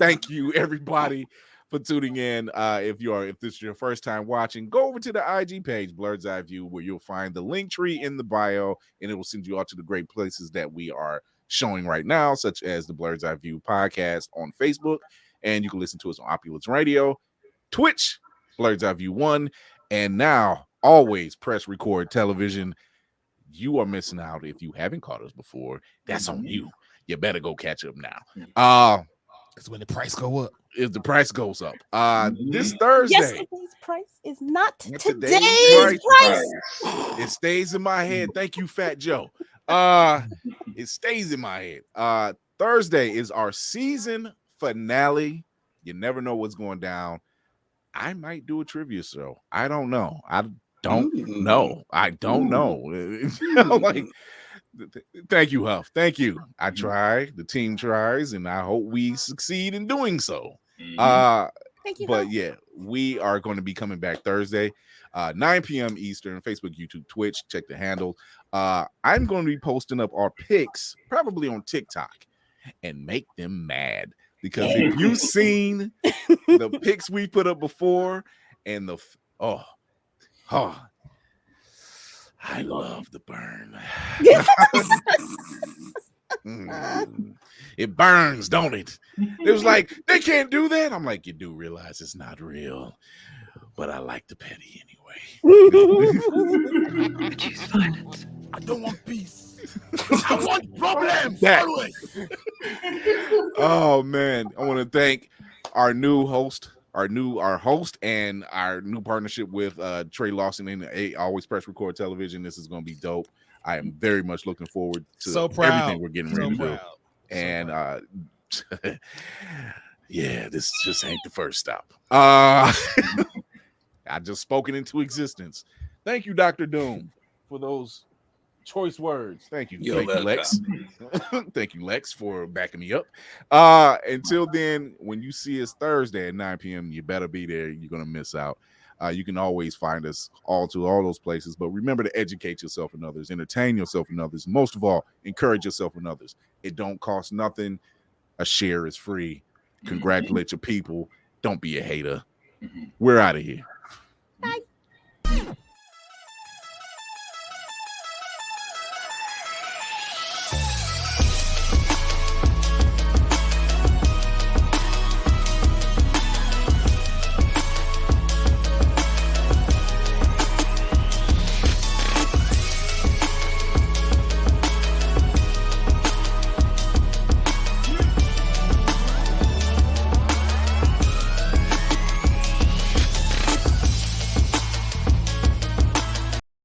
Thank you everybody for tuning in. If this is your first time watching, go over to the IG page, Blurred's Eye View, where you'll find the link tree in the bio, and it will send you all to the great places that we are showing right now, such as the Blurred's Eye View podcast on Facebook, and you can listen to us on Opulence Radio, Twitch, Blurred's Eye View 1, and now always press record television. You are missing out if you haven't caught us before. That's on you. You better go catch up now. Because when the price go up, if the price goes up, this Thursday, yesterday's price is not today's price. It stays in my head. Thank you, Fat Joe. It stays in my head. Thursday is our season finale. You never know what's going down. I might do a trivia show. I don't know. I don't know. Like, thank you, Huff. Thank you. I try. The team tries, and I hope we succeed in doing so. Thank you, but Huff. yeah, we are going to be coming back Thursday, 9 p.m. Eastern, Facebook, YouTube, Twitch. Check the handle. I'm going to be posting up our picks, probably on TikTok, and make them mad. Because if you've seen the picks we put up before, and I love the burn. It burns, don't it? It was like, they can't do that. I'm like, you do realize it's not real, but I like the petty anyway. Choose violence. I don't want peace. I want problems. Oh man, I want to thank our new host, our host, and our new partnership with Trey Lawson and Always Press Record Television. This is going to be dope. I am very much looking forward to everything we're getting ready to do. And yeah, this just ain't the first stop. I just spoken into existence. Thank you, Dr. Doom, for those choice words. Thank you. Thank you, Lex. Thank you, Lex, for backing me up. Until then, when you see us Thursday at 9 p.m., you better be there. You're going to miss out. You can always find us all those places, but remember to educate yourself and others, entertain yourself and others. Most of all, encourage yourself and others. It don't cost nothing. A share is free. Congratulate your people. Don't be a hater. We're out of here. Bye.